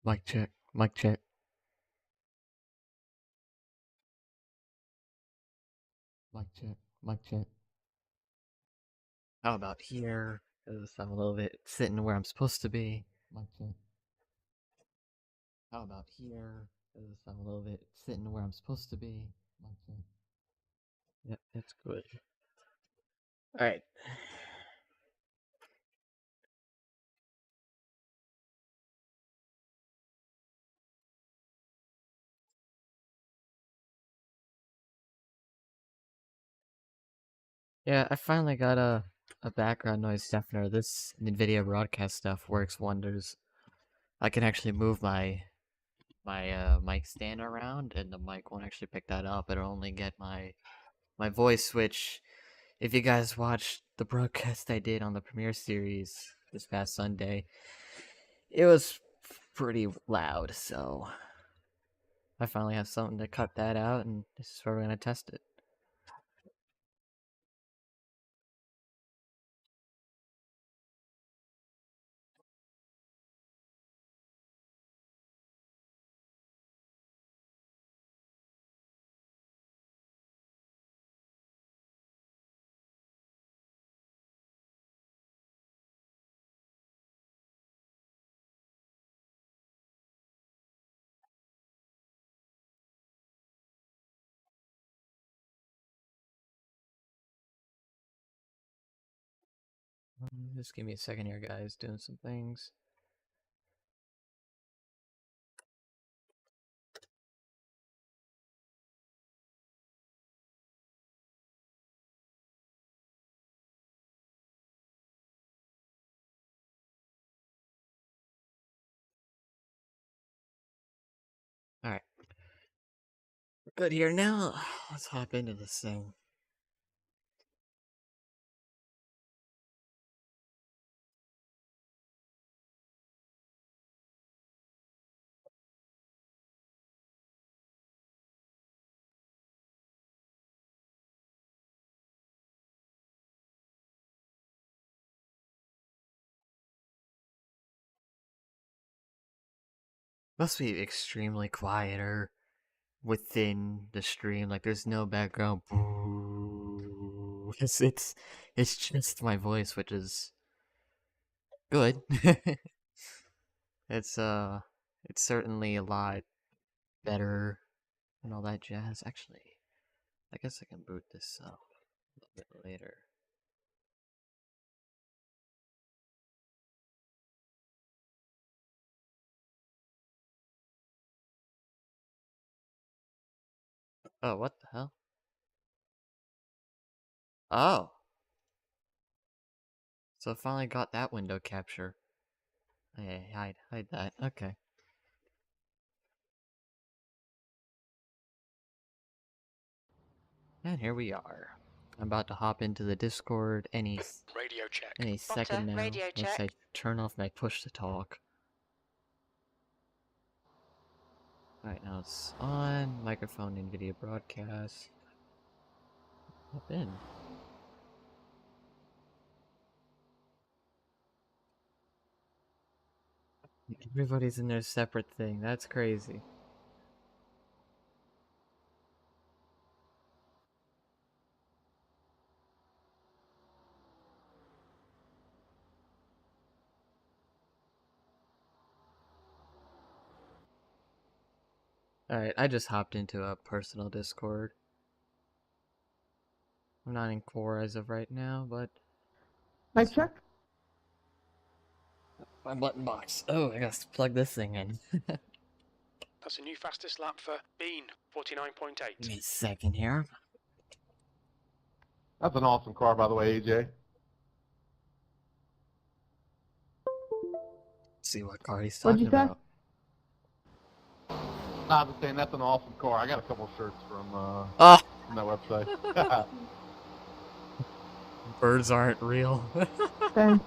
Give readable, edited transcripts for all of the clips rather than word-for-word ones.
Mic check. Mic check. Mic check. Mic check. How about here? Because I'm a little bit sitting where I'm supposed to be. Mic check. How about here? Because I'm a little bit sitting where I'm supposed to be. Mic check. Yep, that's good. Alright. Yeah, I finally got a background noise deafener. This NVIDIA broadcast stuff works wonders. I can actually move my mic stand around, and the mic won't actually pick that up. It'll only get my voice, which, if you guys watched the broadcast I did on the premiere series this past Sunday, it was pretty loud, so I finally have something to cut that out, and this is where we're gonna test it. Just give me a second here, guys, doing some things. Alright. We're good here now. Let's hop into this thing. Must be extremely quieter within the stream. Like, there's no background. It's just my voice, which is good. It's it's certainly a lot better and all that jazz. Actually, I guess I can boot this up a little bit later. Oh, what the hell? Oh, so I finally got that window capture. Hey, hide that. Okay. And here we are. I'm about to hop into the Discord any Radio check. any second now. Radio Once I check. turn off my push to talk. Alright, now it's on. Microphone NVIDIA broadcast. Hop in. Everybody's in their separate thing. That's crazy. Alright, I just hopped into a personal Discord. I'm not in core as of right now, but... Mic check? My button box. Oh, I gotta plug this thing in. That's a new fastest lap for Bean, 49.8. Give me a second here. That's an awesome car, by the way, AJ. Let's see what car he's What'd talking you say? about. I was saying that's an awesome car. I got a couple shirts from Ah! that website. Birds aren't real. Thanks.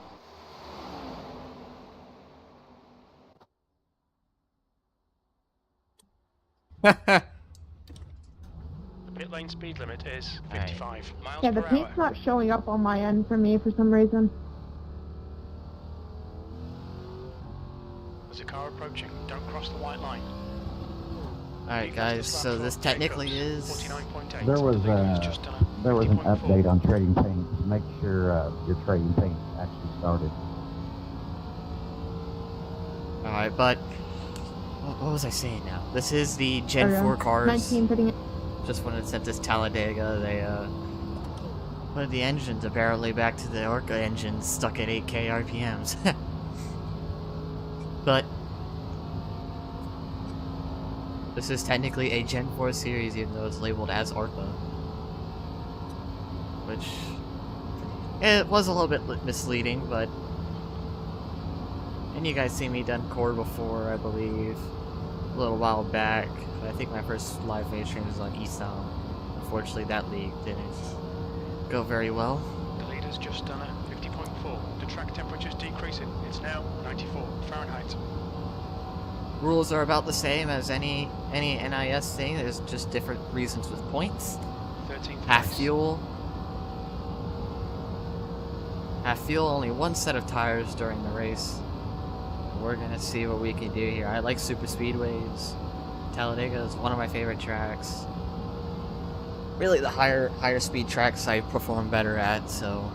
The pit lane speed limit is 55 miles Yeah, the per paint's hour. not showing up on my end for me for some reason. There's a car approaching. Don't across the white line. Alright guys, so this technically is... 49.8. There was Talladega has just done a there was an 50.4. update on trading paint. Make sure your trading paint actually started. Alright, but... What was I saying now? This is the Gen Okay. 4 cars. 19 putting it. Just when it sent this Talladega, they put the engines apparently back to the ARCA engines stuck at 8k RPMs. But this is technically a Gen 4 series, even though it's labeled as ARCA. Which it was a little bit misleading, but and you guys seen me done core before, I believe, a little while back. I think my first live phase stream was on ESOM. Unfortunately, that league didn't go very well. The leader's just done a 50.4. The track temperature's decreasing. It's now 94 Fahrenheit. Rules are about the same as any NIS thing. There's just different reasons with points. 13th Half place. fuel. Half fuel, only one set of tires during the race. We're gonna see what we can do here. I like super speedways. Talladega is one of my favorite tracks. Really, the higher speed tracks I perform better at. So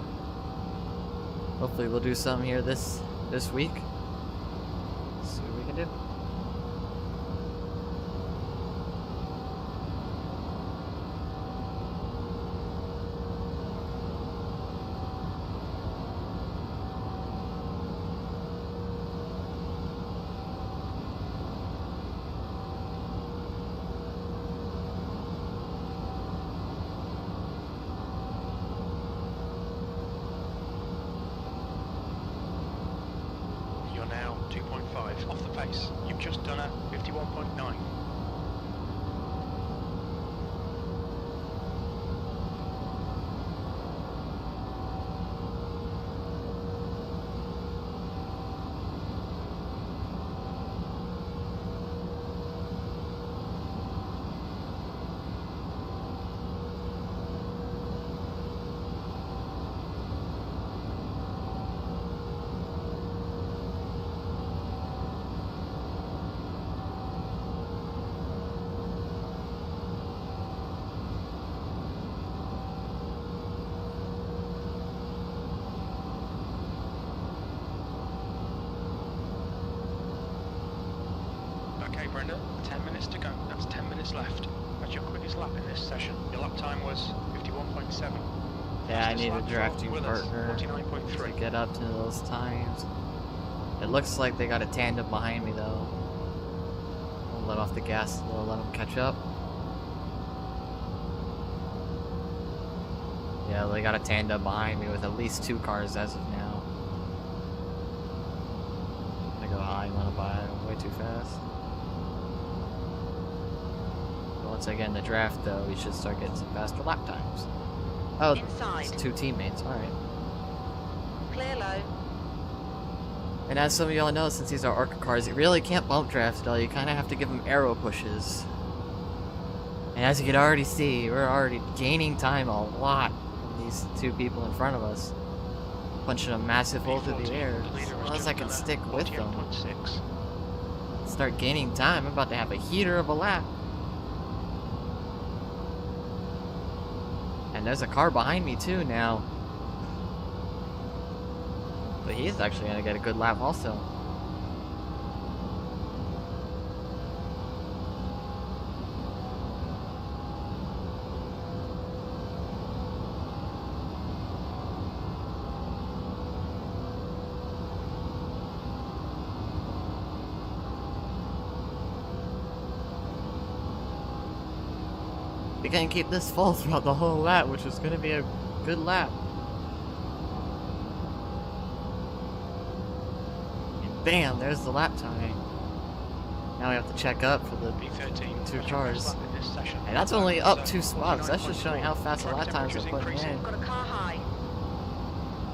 hopefully we'll do some here this week. See what we can do. You're now 2.5 off the pace. You've just done a 51.9. Okay, Brenda, 10 minutes to go. That's 10 minutes left. That's your quickest lap in this session. Your lap time was 51.7. Yeah, I Fastest need a lap for drafting Willis, partner to 49.3. get up to those times. It looks like they got a tandem behind me though. I'll let off the gas a little, let them catch up. Yeah, they got a tandem behind me with at least 2 cars as of now. I'm gonna go high, I'm gonna buy way too fast. But once I get in the draft though, we should start getting some faster lap times. Oh, Inside. it's 2 teammates, alright. Clear low. And as some of y'all know, since these are ARCA cars, you really can't bump draft at all. You kind of have to give them arrow pushes. And as you can already see, we're already gaining time a lot from these 2 people in front of us. Punching a massive hole through the air. Unless I can stick with them. 48.6. Start gaining time. I'm about to have a heater of a lap. And there's a car behind me too now. But he's actually gonna get a good lap also. We can keep this full throughout the whole lap, which is gonna be a good lap. And bam, there's the lap time. Now we have to check up for the B13. 2 That's your cars. best lap in this session. And that's only up So, 2 spots. That's just showing how fast the Track lap times are temperature's putting increasing. in. Got a car high.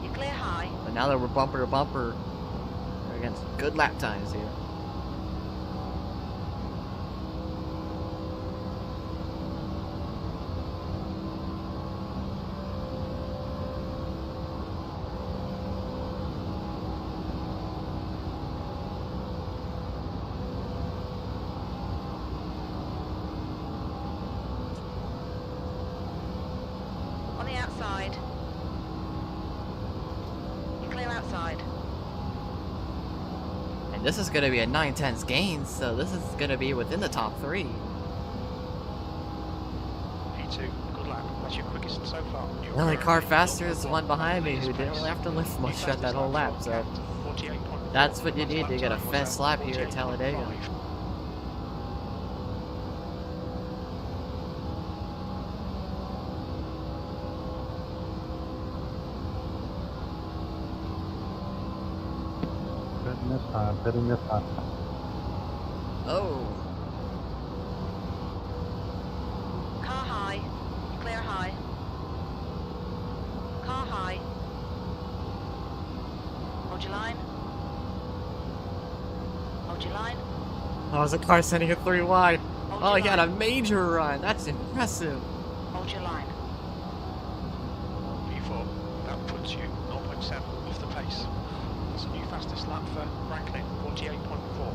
You clear high. But now that we're bumper to bumper, we're against good lap times here. outside. You're clear outside. And this is gonna be a 9/10 gain, so this is gonna be within the top 3. P2, good lap. That's your quickest so far. The only car faster is the one behind me who didn't really have to lift much at that whole lap, so that's what you need to get a fast lap here at Talladega. Pitting this time. Oh, Car high. Clear high. Car high. Hold your line. Hold your line. oh, is the car sending it 3 wide? Hold Oh, your he had a line. major run. That's impressive. Hold your line. P4, that puts you 0.7 off the pace. That's a new fastest lap for Franklin, 48.4.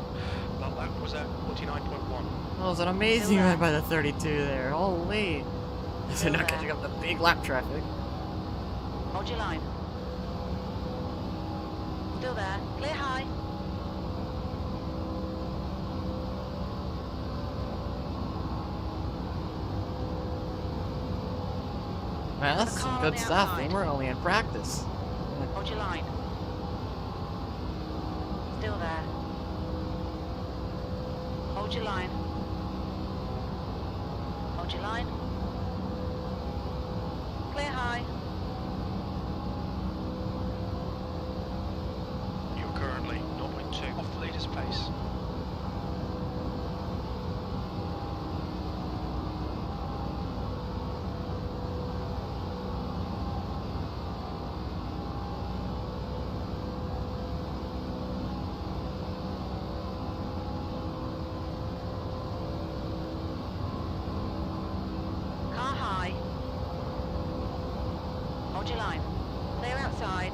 That lap was at 49.1. That was an amazing run by the 32 there. Holy. They're not catching up the big lap traffic. Hold your line. Still there. Clear high. Man, that's some good stuff, and we're only in practice. Hold your line. Still there. Hold your line. Hold your line. Clear high. You're currently 0.2 off the leader's pace. Car high. Hold your line. Clear outside.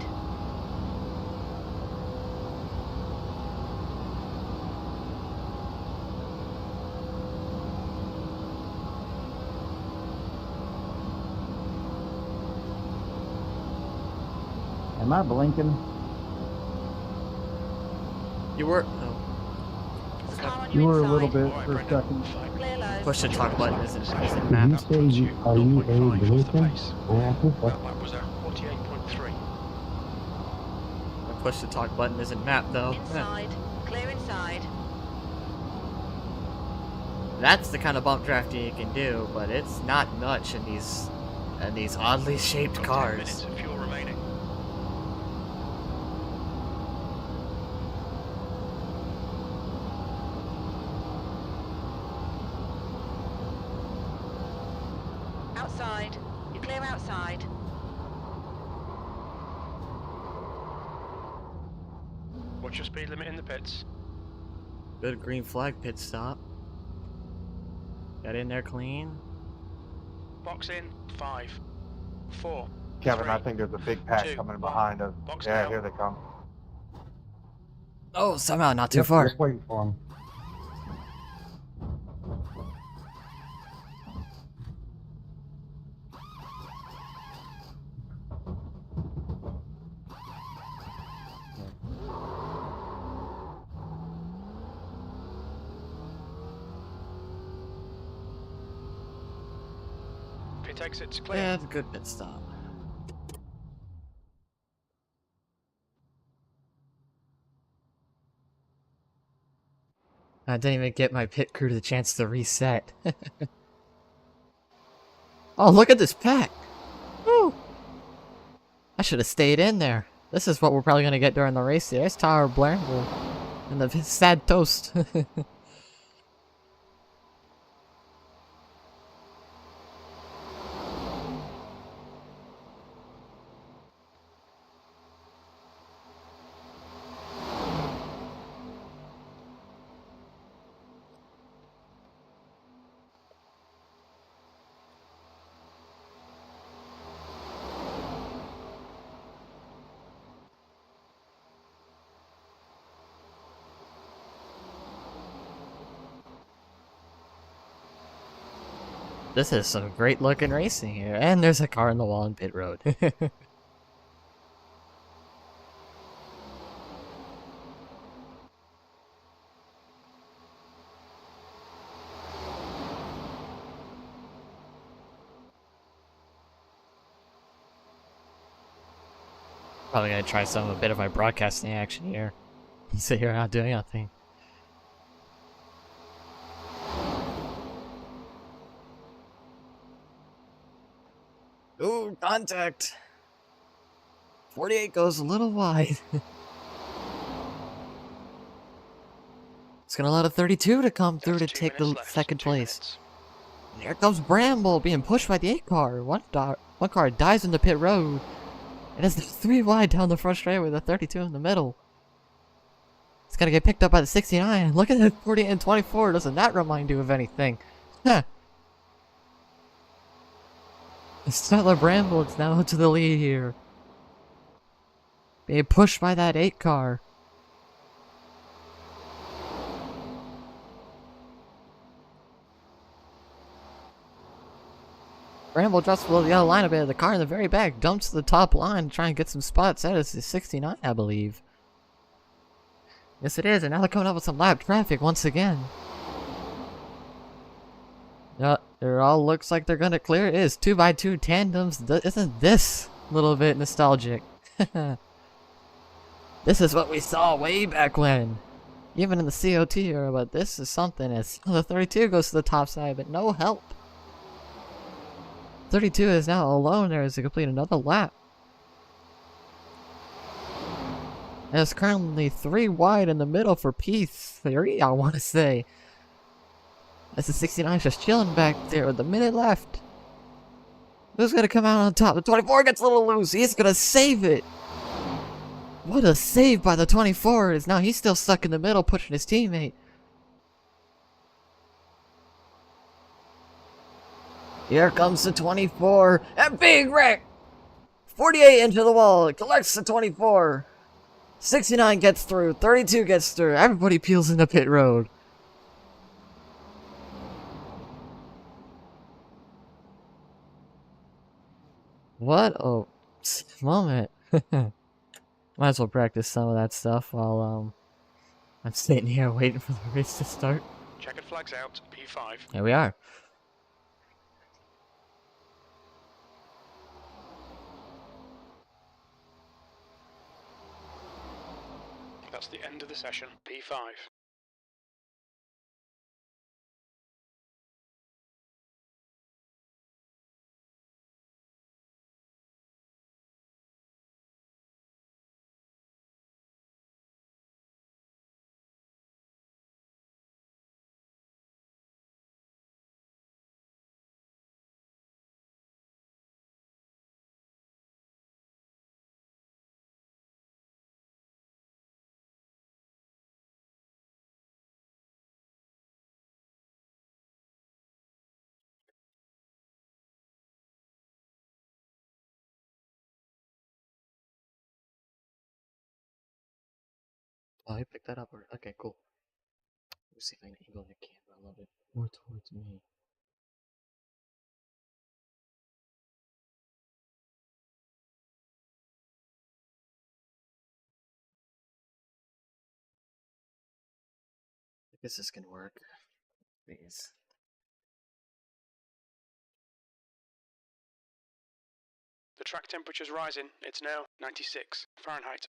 Am I blinking? You were. Oh. There's a car on You your were a little inside. bit for a second. Clear low. Push the talk button isn't Did you mapped. say you, are you a blinking? That lap was at 48.3. The push the talk button isn't mapped though. Inside. Clear inside. That's the kind of bump drafting you can do, but it's not much in these oddly shaped Got 10 cars. minutes of fuel remaining. Outside. You're clear outside. What's your speed limit in the pits? Good green flag pit stop. Got in there clean. Box in, 5, 4, Kevin, 3. I think there's a big pack 2, coming 1. behind us. Box Yeah, now. here they come. Oh, somehow not too Yep, far. just waiting for him. Pit exit's clear. Yeah, it's a good pit stop. I didn't even get my pit crew the chance to reset. Oh, look at this pack! Woo! I should have stayed in there. This is what we're probably gonna get during the race. There's Tower Blair and the sad toast. This is some great looking racing here. And there's a car in the wall in pit road. Probably gonna try a bit of my broadcasting action here. Sit here not doing nothing. Ooh, contact! 48 goes a little wide. It's gonna allow a 32 to come through to That's 2 take the minutes left, second 2 place. minutes. And here comes Bramble being pushed by the 8 car. One car dies in the pit road. And it's 3 wide down the front straight with a 32 in the middle. It's gonna get picked up by the 69. Look at that 48 and 24. Doesn't that remind you of anything? Huh. It's not like Bramble, it's now to the lead here. Being pushed by that 8 car. Bramble drops below the yellow line a bit. The car in the very back dumps to the top line to try and get some spots. That is the 69, I believe. Yes, it is. And now they're coming up with some lap traffic once again. Yeah, it all looks like they're gonna clear. It is 2x2 tandems. Isn't this a little bit nostalgic? This is what we saw way back when. Even in the COT era, but this is something. As the 32 goes to the top side, but no help. 32 is now alone there as to complete another lap. There's currently 3 wide in the middle for P3, I want to say. As the 69 just chilling back there with a minute left. Who's gonna come out on top? The 24 gets a little loose. He's gonna save it. What a save by the 24 is now he's still stuck in the middle pushing his teammate. Here comes the 24. And big wreck! 48 into the wall. It collects the 24. 69 gets through. 32 gets through. Everybody peels into pit road. What a moment. Might as well practice some of that stuff while I'm sitting here waiting for the race to start. Checkered flags out, P5. Here we are. That's the end of the session, P5. Oh, I picked that up. Okay, cool. Let's see if I can angle the camera a little bit more towards me. I guess this can work. Please. The track temperature's rising. It's now 96 Fahrenheit.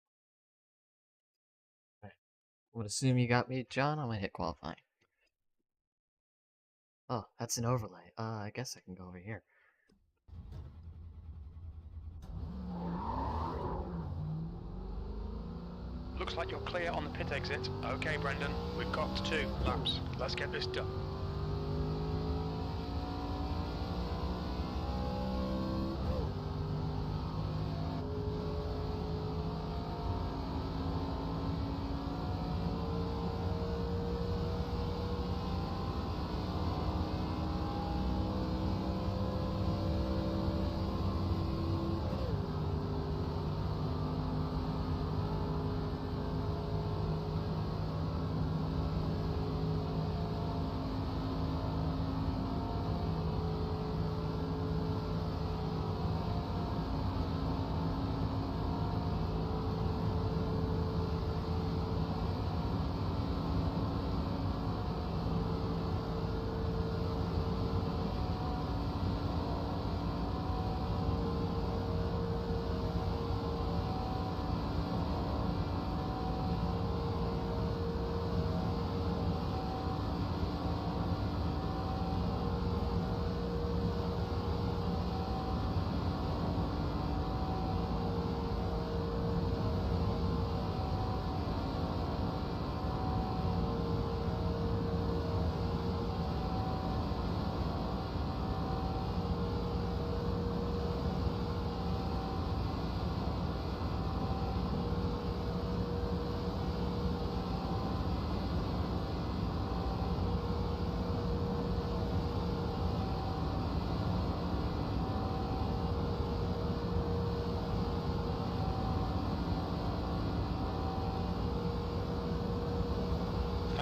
I would assume you got me, John. I'm gonna hit qualifying. Oh, that's an overlay. I guess I can go over here. Looks like you're clear on the pit exit. Okay, Brendan, we've got 2 laps. Let's get this done.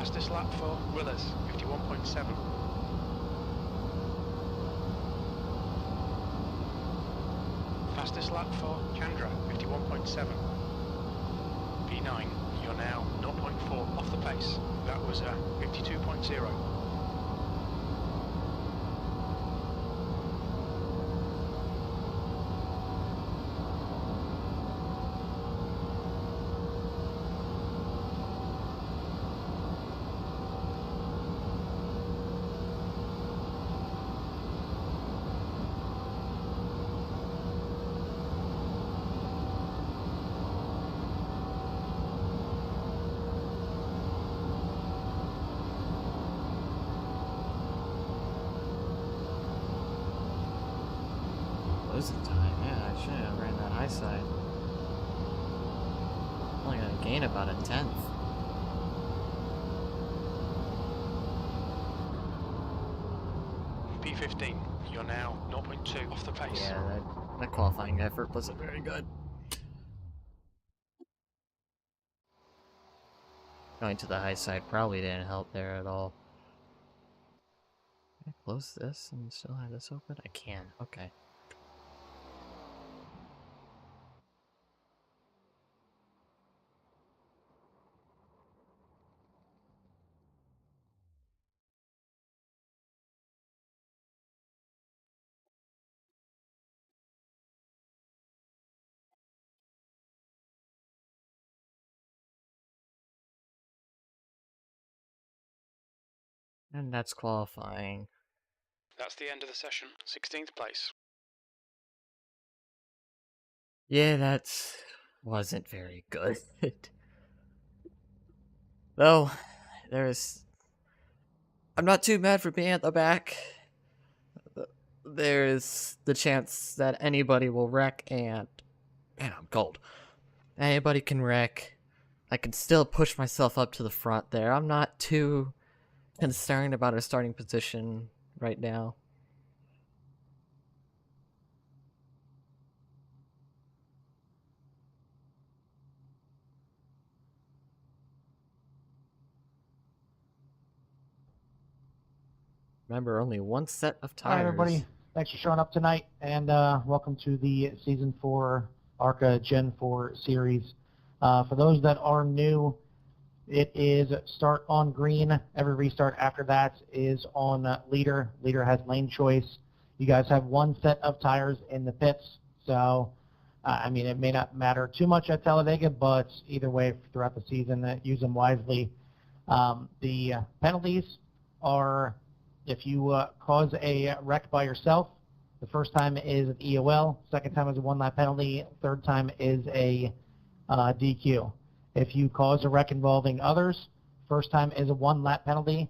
Fastest lap for Willers, 51.7. Fastest lap for Chandra, 51.7. P9, you're now 0.4 off the pace. That was 52.0. Losing time, yeah, I should have ran that high side. Only gonna gain about a tenth. P15, you're now 0.2 off the pace. Yeah, that qualifying effort wasn't very good. Going to the high side probably didn't help there at all. Can I close this and still have this open? I can, okay. And that's qualifying. That's the end of the session. 16th place. Yeah, that wasn't very good. Though, I'm not too mad for being at the back. There's the chance that anybody will wreck, and man, I'm cold. Anybody can wreck. I can still push myself up to the front there. I'm not too concerned about our starting position right now. Remember, only one set of tires. All right, everybody. Thanks for showing up tonight, and welcome to the Season 4 ARCA Gen 4 series. For those that are new, it is start on green. Every restart after that is on leader. Leader has lane choice. You guys have one set of tires in the pits, so I mean, it may not matter too much at Talladega, but either way, throughout the season, use them wisely. The penalties are if you cause a wreck by yourself. The first time is an EOL, second time is a one-lap penalty, third time is a DQ. If you cause a wreck involving others, first time is a one-lap penalty,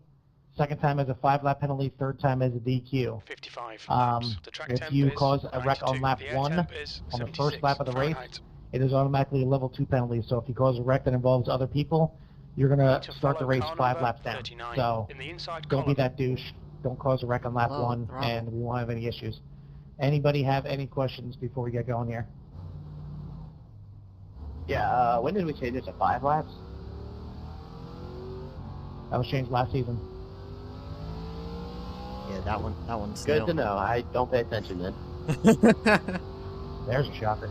second time is a 5-lap penalty, third time is a DQ. 55 laps. The track If temp you is cause a wreck 92. on lap The air 1 temp is on the 76 first lap of the race, Fahrenheit. it is automatically a level 2 penalty. So if you cause a wreck that involves other people, you're going Need to to start the follow race car 5 number laps down. 39 So in the inside don't be column. that douche. Don't cause a wreck on lap Hello, 1, throttle. and we won't have any issues. Anybody have any questions before we get going here? Yeah, when did we change it to 5 laps? That was changed last season. Yeah, that one's Good new. to know. I don't pay attention then. There's a shocker.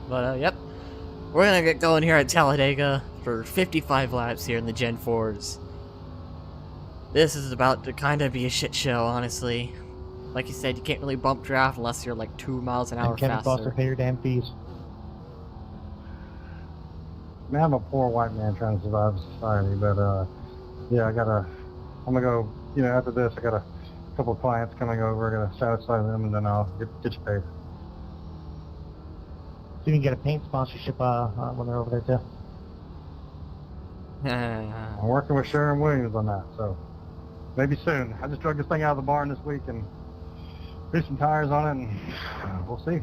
But, yep. We're gonna get going here at Talladega for 55 laps here in the Gen 4s. This is about to kind of be a shit show, honestly. Like you said, you can't really bump draft unless you're like 2 miles an hour And Kevin Foster, faster. pay your damn fees. Man, I'm a poor white man trying to survive society, but yeah, I'm gonna go, after this, I got a couple of clients coming over, I gotta satisfy them, and then I'll get you paid. So you can get a paint sponsorship when they're over there too. I'm working with Sharon Williams on that, so maybe soon. I just drug this thing out of the barn this week and threw some tires on it, and we'll see.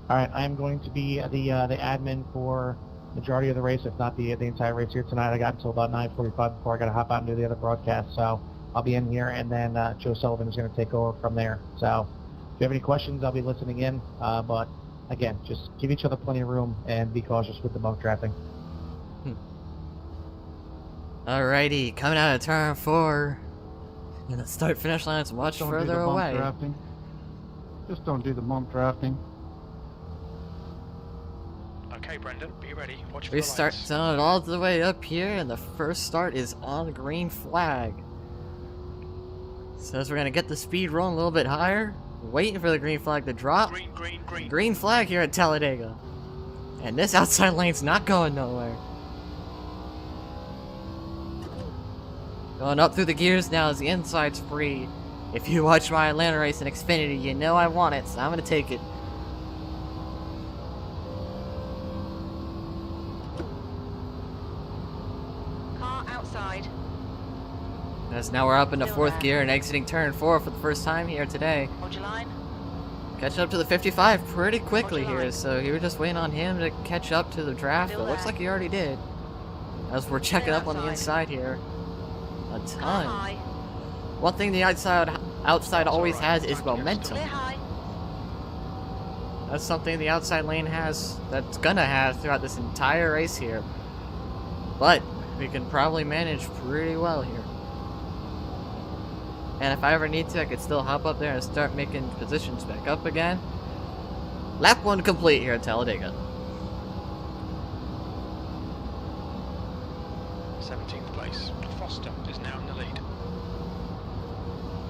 All All right, I'm going to be the admin for majority of the race, if not the entire race here tonight. I got until about 9:45 before I got to hop out and do the other broadcast. So I'll be in here, and then Joe Sullivan is going to take over from there. So if you have any questions, I'll be listening in. But again, just give each other plenty of room and be cautious with the bump drafting. Alrighty, coming out of turn 4. And the start finish line is much Don't do further the bump away. drafting. Just don't do the bump drafting. Okay, Brendan, be ready. Watch for We the start lights. zone all the way up here, and the first start is on green flag. Says we're gonna get the speed rolling a little bit higher, waiting for the green flag to drop. Green, green, green. Green flag here at Talladega. And this outside lane's not going nowhere. Going up through the gears now as the inside's free. If you watch my Atlanta race in Xfinity, you know I want it, so I'm gonna take it. Car outside. As now we're up into Still 4th there. gear and exiting turn 4 for the first time here today. Hold your line. Catching up to the 55 pretty quickly Hold your here, line. so you were just waiting on him to catch up to the draft, Still but looks there. like he already did. As we're checking Clear up on the outside. inside here. A Car ton. high. One thing the outside always alright. has is Thank you. momentum. Clear high. That's something the outside lane has, that's gonna have throughout this entire race here. But we can probably manage pretty well here. And if I ever need to, I could still hop up there and start making positions back up again. Lap 1 complete here at Talladega. 17th place. Foster is now in the lead.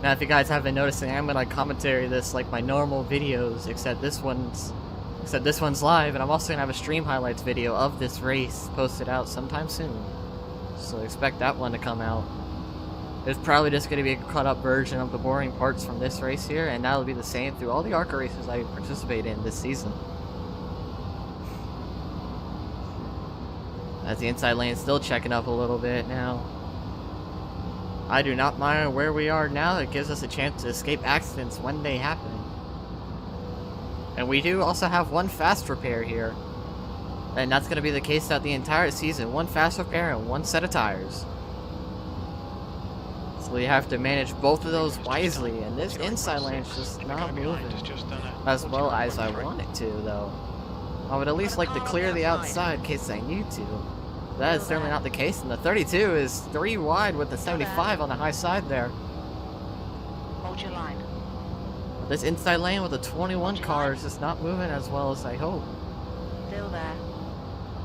Now, if you guys have been noticing, I'm gonna commentary this like my normal videos, except this one's live, and I'm also gonna have a stream highlights video of this race posted out sometime soon. So expect that one to come out. It's probably just gonna be a cut up version of the boring parts from this race here, and that'll be the same through all the ARCA races I participate in this season. As the inside lane is still checking up a little bit now. I do not mind where we are now. It gives us a chance to escape accidents when they happen. And we do also have one fast repair here. And that's going to be the case throughout the entire season. One fast repair and one set of tires. So we have to manage both of those wisely. And this inside lane is just not moving as well as I want it to, though. I would at least like to clear the outside in case I need to. That is certainly not the case, and the 32 is 3 wide with the 75 on the high side there. Hold your line. This inside lane with the 21 car is just not moving as well as I hope. Still there.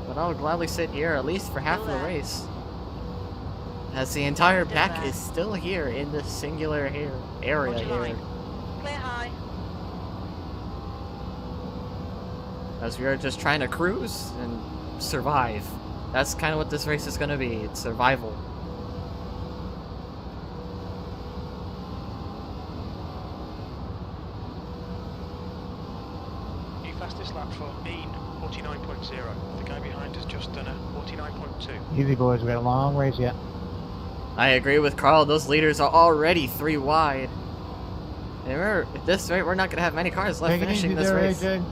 But I'll gladly sit here at least for half of the race. As the entire pack is still here in this singular area Hold your here. line. Clear high. As we are just trying to cruise and survive. That's kind of what this race is going to be. It's survival. New fastest lap for Bean, 49.0. The guy behind has just done a 49.2. Easy, boys. We got a long race yet. I agree with Carl. Those leaders are already 3 wide. And remember, at this rate, we're not going to have many cars left Take it finishing easy this there, race. AJ.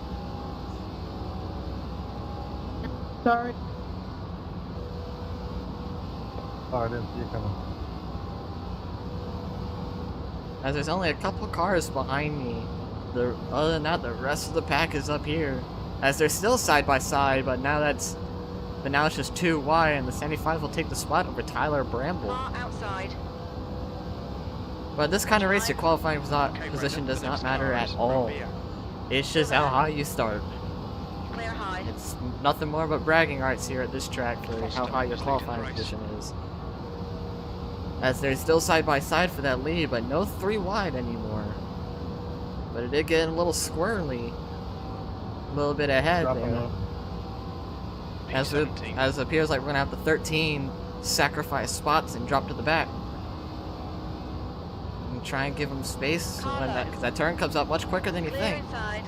Sorry. Oh, I didn't see you coming. As there's only a couple cars behind me. Other than that, the rest of the pack is up here. As they're still side by side, but now it's just 2 wide, and the 75 will take the spot over Tyler Bramble. Car outside. But this kind of race, your qualifying position does not matter at all. It's just how high you start. Clear high. It's nothing more but bragging rights here at this track for how high your qualifying position is. As they're still side by side for that lead, but no 3 wide anymore. But it did get a little squirrely. A little bit ahead Dropping there. low. As it appears like we're gonna have the 13 sacrifice spots and drop to the back. And try and give them space when because that turn comes up much quicker than you Clear think. inside.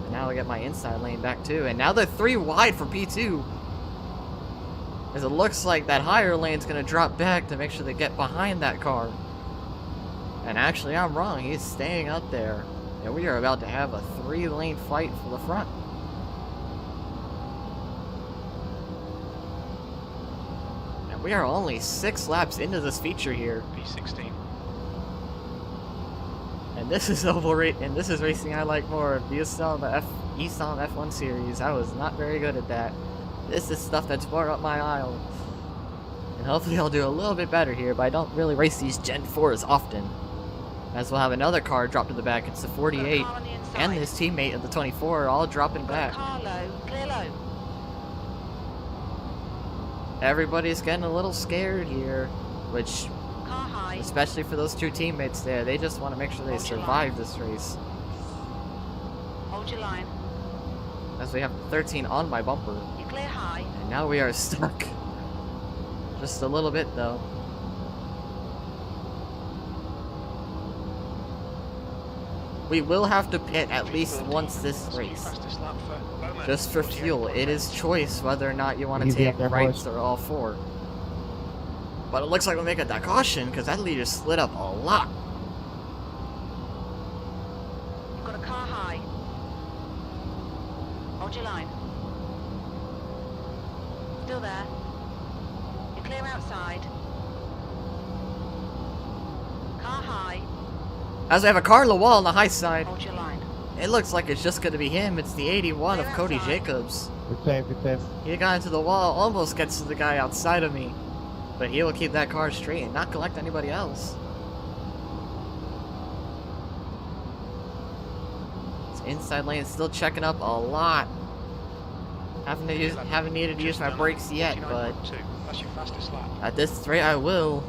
And now I get my inside lane back too. And now they're 3 wide for P2. As it looks like that higher lane's gonna drop back to make sure they get behind that car. And actually I'm wrong, he's staying up there. And we are about to have a 3-lane fight for the front. And we are only 6 laps into this feature here. P16. And this is and this is racing I like more. If you saw the Easton F1 series, I was not very good at that. This is stuff that's more up my aisle. And hopefully I'll do a little bit better here, but I don't really race these Gen 4s often. As we'll have another car drop to the back. It's the 48, and his teammate of the 24 are all dropping back. Car low, clear low. Everybody's getting a little scared here, which, Car high. especially for those 2 teammates there, they just want to make sure they Hold your survive this race. Hold your line. As we have 13 on my bumper. You clear high. And now we are stuck. Just a little bit, though. We will have to pit at least once this race. Fastest lap for Bowman, Just for fuel. It is choice whether or not you want to Easy take up there, rights boys. or all 4. But it looks like we'll make it that caution, because that leader slid up a lot. You've got a car high. Hold your line. Still there. You're clear outside. Car high. As we have a car on the wall on the high side. Hold your line. It looks like it's just going to be him. It's the 81 of Clear Cody outside. Jacobs. Good save, good save. He got into the wall, almost gets to the guy outside of me. But he will keep that car straight and not collect anybody else. This inside lane is still checking up a lot. Haven't needed to use my brakes yet, but 49.2. That's your fastest lap. at this rate I will.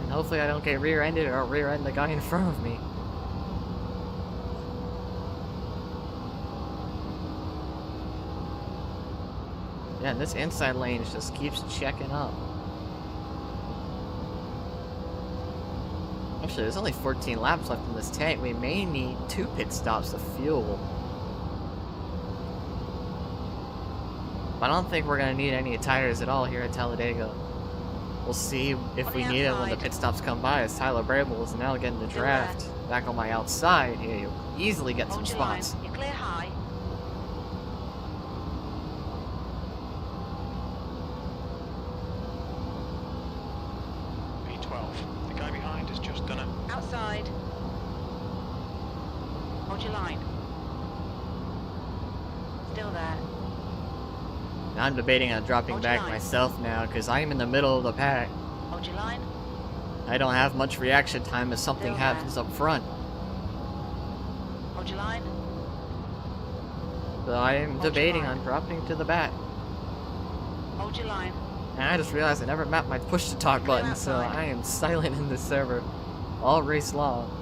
And hopefully I don't get rear-ended or rear-end the guy in front of me. Yeah, and this inside lane just keeps checking up. Actually, there's only 14 laps left in this tank. We may need 2 pit stops of fuel. But I don't think we're going to need any tires at all here at Talladega. We'll see if we need it when the pit stops come by, as Tyler Brable is now getting the draft back on my outside. Here, you'll easily get some Hold your line. spots. You're clear high. P12. The guy behind has just done a Outside. Hold your line. Still there. Now I'm debating on dropping Hold your back line. myself now, because I am in the middle of the pack. Hold your line. I don't have much reaction time if something Still happens up front. Hold your line. So I am Hold your debating line. on dropping to the back. Hold your line. And I just realized I never mapped my push to talk Clear button, so outside. I am silent in this server all race long.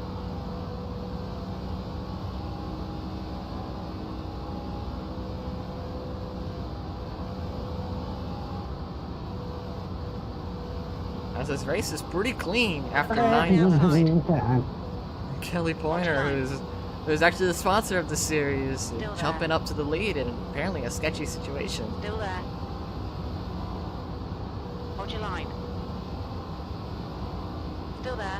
As this race is pretty clean after 9 outside. Kelly Pointer, who's actually the sponsor of the series, Still there. jumping up to the lead in apparently a sketchy situation. Still there. Hold your line. Still there.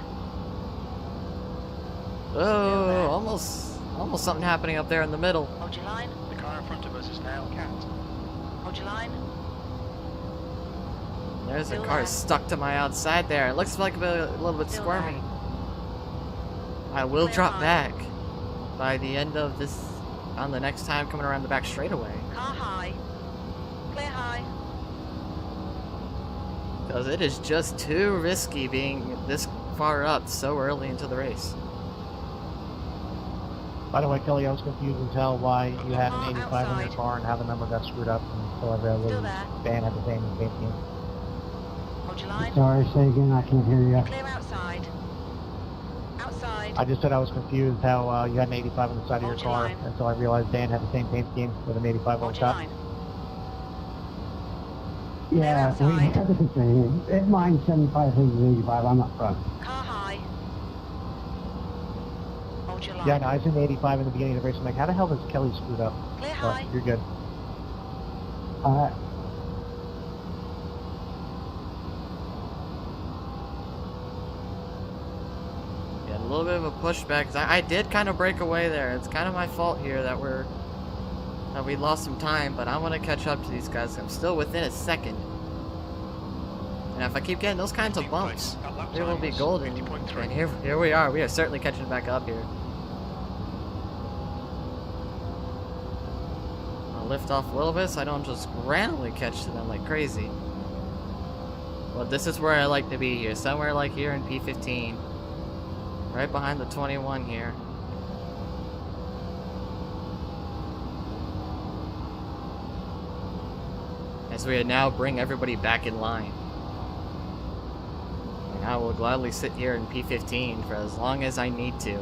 Oh, there. almost something happening up there in the middle. Hold your line. The car in front of us is now Cat. Hold your line. There's a Still car there. stuck to my outside there. It looks like a little bit Still squirmy. I will Clear drop high. back by the end of this, on the next time coming around the back straightaway. Car high. Clear high. Because it is just too risky being this far up so early into the race. By the way, Kelly, I was confused until why you had an Car 85 on your outside. car and how the number got screwed up until I Still realized there. Dan had the same scheme. Hold your line. Sorry, say again, I can't hear you. Clear outside. Outside. I just said I was confused how you had an 85 on the side of your Hold your car line. until I realized Dan had the same paint scheme with an 85 on Hold the your top. line. Yeah, we outside. have the same. It mine 75, his is 85, I'm up front. Car high. Hold your line. Yeah, no, I was in the 85 in the beginning of the race. I'm like, how the hell does Kelly screwed up? Clear But high. you're good. Yeah, a little bit of a pushback. 'Cause I did kind of break away there. It's kind of my fault here that we lost some time, but I want to catch up to these guys. I'm still within a second. And if I keep getting those kinds of bumps, it will be golden. And here we are. We are certainly catching back up here. I'll lift off a little bit so I don't just randomly catch to them like crazy. Well, this is where I like to be here. Somewhere like here in P15. Right behind the 21 here. As we now bring everybody back in line. And I will gladly sit here in P15 for as long as I need to.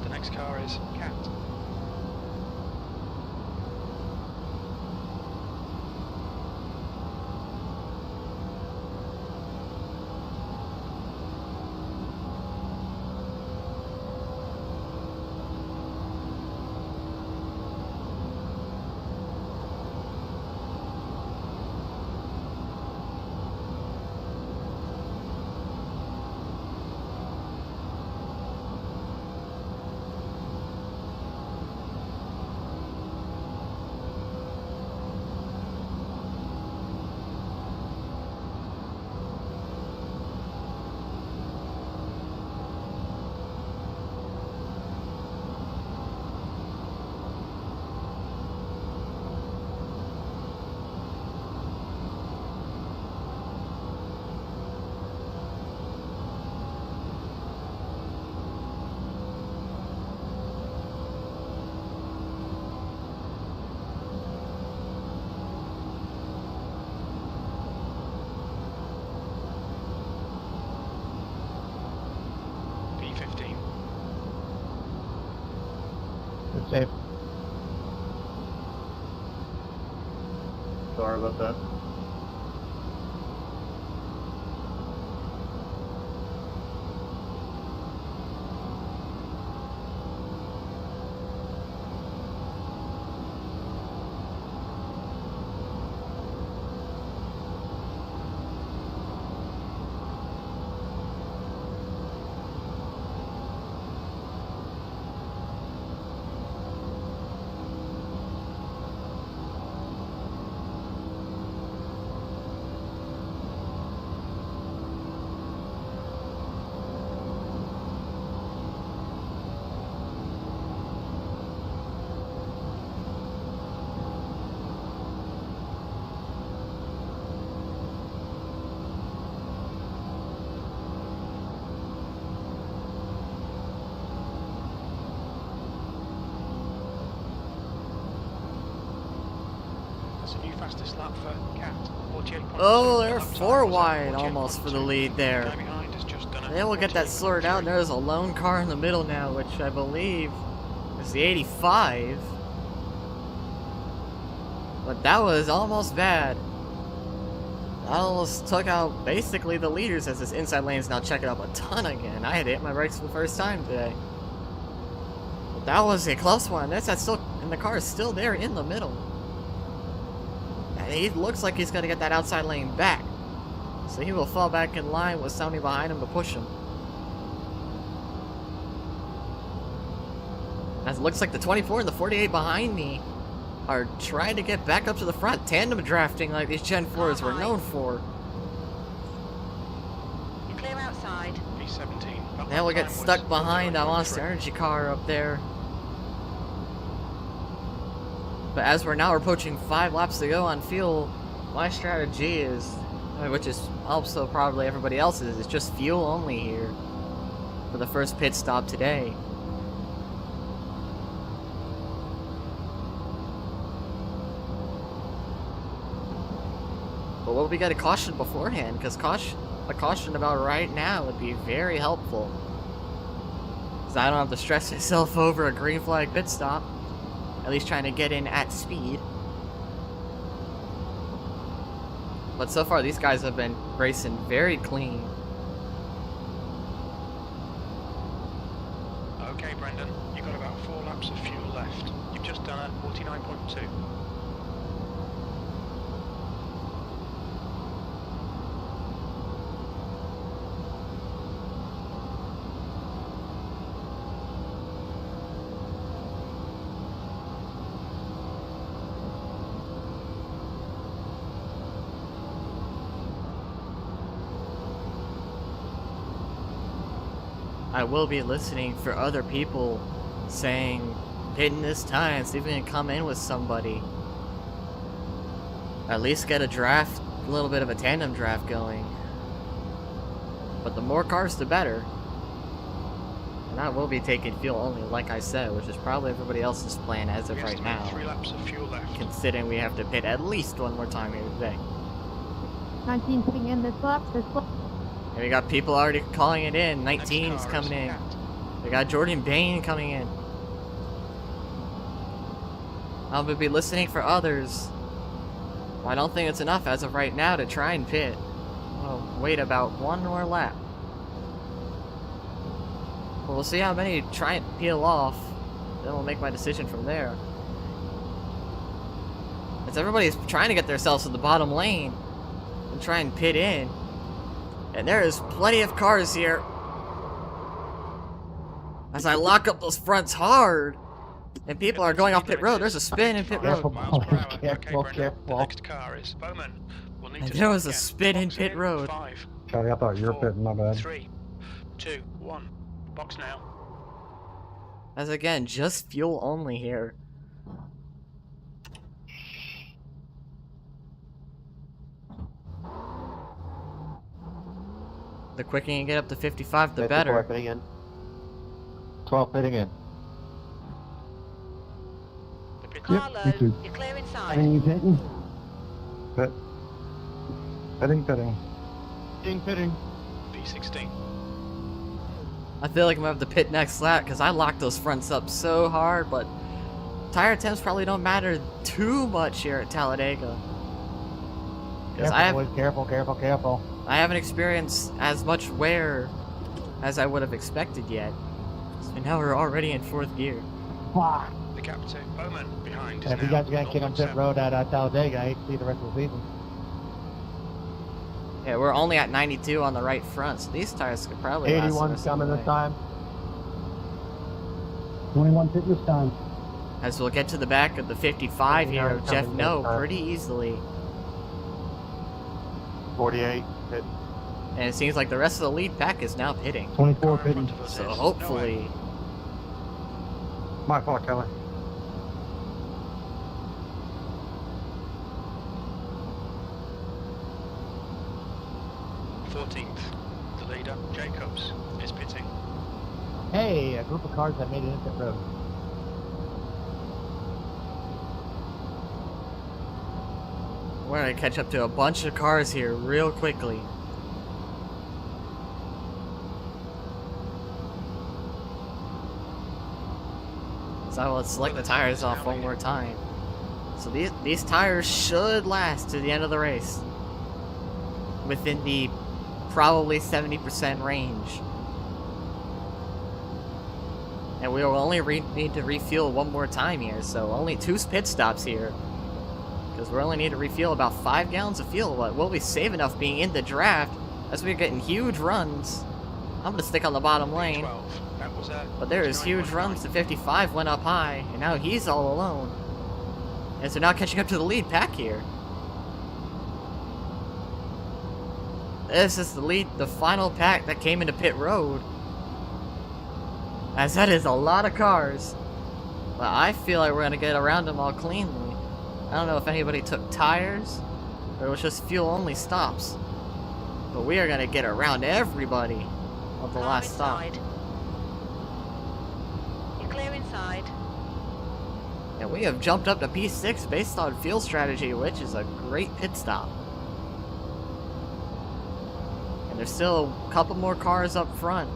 The next car is Cat. P15. Good save. Sorry about that. That's a new fastest lap for Cat. 48.2. Oh, they're Lap time 4 was wide 48.2. almost for the lead there. Guy behind has just done a They will get that sorted out. 48.3. There's a lone car in the middle now, which I believe is the 85. But that was almost bad. That almost took out basically the leaders as this inside lane is now checking up a ton again. I had to hit my brakes for the first time today. But that was a close one. That's still, and the car is still there in the middle. And he looks like he's going to get that outside lane back. So he will fall back in line with somebody behind him to push him. As it looks like the 24 and the 48 behind me are trying to get back up to the front, tandem drafting like these Gen 4s were known for. You're clear outside. P17. Now we get stuck behind that Monster Energy car up there. But as we're now approaching 5 laps to go on fuel, my strategy is, which is also probably everybody else's, is just fuel only here for the first pit stop today. But what we got to caution beforehand, because a caution about right now would be very helpful. Because I don't have to stress myself over a green flag pit stop. At least trying to get in at speed. But so far these guys have been racing very clean. Okay, Brendan, you've got about 4 laps of fuel left. You've just done a 49.2. I will be listening for other people saying, hitting this time, see if we can come in with somebody. At least get a draft, a little bit of a tandem draft going. But the more cars, the better. And I will be taking fuel only, like I said, which is probably everybody else's plan as of right now. 3 laps of fuel left. Considering we have to pit at least one more time here today. 19 putting in this lap. And we got people already calling it in. 19's coming in. We got Jordan Bain coming in. I'll be listening for others. Well, I don't think it's enough as of right now to try and pit. I'll wait about one more lap. Well, we'll see how many try and peel off. Then we'll make my decision from there. As everybody's trying to get themselves to the bottom lane and try and pit in. And there is plenty of cars here. As I lock up those fronts hard. And people are going off pit road. There's a spin in pit road. Miles per hour. Careful, Okay, Brendan. careful. The next car is Bowman. We'll need And to there was start a again. spin in Box pit road. 5, Charlie, I thought you were 4, pitting, my bad. 3, 2, 1. Box now. As again, just fuel only here. The quicker you can get up to 55, the 54 better. Putting in. 12 pitting in. The pit Yep, Carlo, me too. you're clear inside. And you hitting? Pit. Pitting. Pitting. P16. I feel like I'm gonna have to pit next lap because I locked those fronts up so hard, but tire temps probably don't matter too much here at Talladega. Because Careful. I haven't experienced as much wear as I would have expected yet. So now we're already in 4th gear. Fuck. The gap to Bowman behind is If you now guys are going to get on pit 0.7. road at Talladega, I hate to see the rest of the season. Yeah, we're only at 92 on the right front, so these tires could probably last the 81's rest of the coming this way. time. 21 pit this time. As we'll get to the back of the 55 here of Jeff coming No this time. pretty easily. 48. Pit. And it seems like the rest of the lead pack is now pitting. 24 Car in pitting. front of us So is hopefully, My fault, Kelly. Noah. 14th. The leader, Jacobs, is pitting. Hey, a group of cars that made it into pit road. we're gonna catch up to a bunch of cars here real quickly. So let's select the tires off one more time. So these tires should last to the end of the race. Within the probably 70% range. And we will only need to refuel one more time here, so only 2 pit stops here. Because we only need to refuel about 5 gallons of fuel, but we'll be safe enough being in the draft as we're getting huge runs. I'm gonna stick on the bottom lane. 12. That was But there is huge runs. The 55 went up high, and now he's all alone. And so now catching up to the lead pack here. This is the final pack that came into pit road. As that is a lot of cars. But I feel like we're gonna get around them all cleanly. I don't know if anybody took tires, or it was just fuel only stops. But we are gonna get around everybody on the Car last stop. inside. You're clear inside. And we have jumped up to P6 based on fuel strategy, which is a great pit stop. And there's still a couple more cars up front.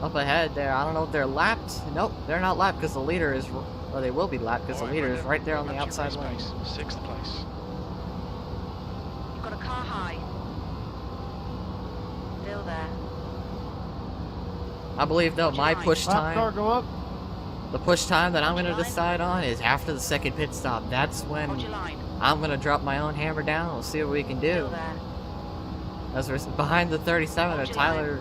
Up ahead there. I don't know if they're lapped. Nope, they're not lapped because the leader is, or they will be lapped because the leader is right there on the outside lane. 6th place. You've got a car high. Still there. I believe though my push Lap car time, go up. the push time that I'm going to decide on is after the second pit stop. That's when Hold your line. I'm going to drop my own hammer down. We'll see what we can do. Still there. As we're behind the 37 of Hold your Tyler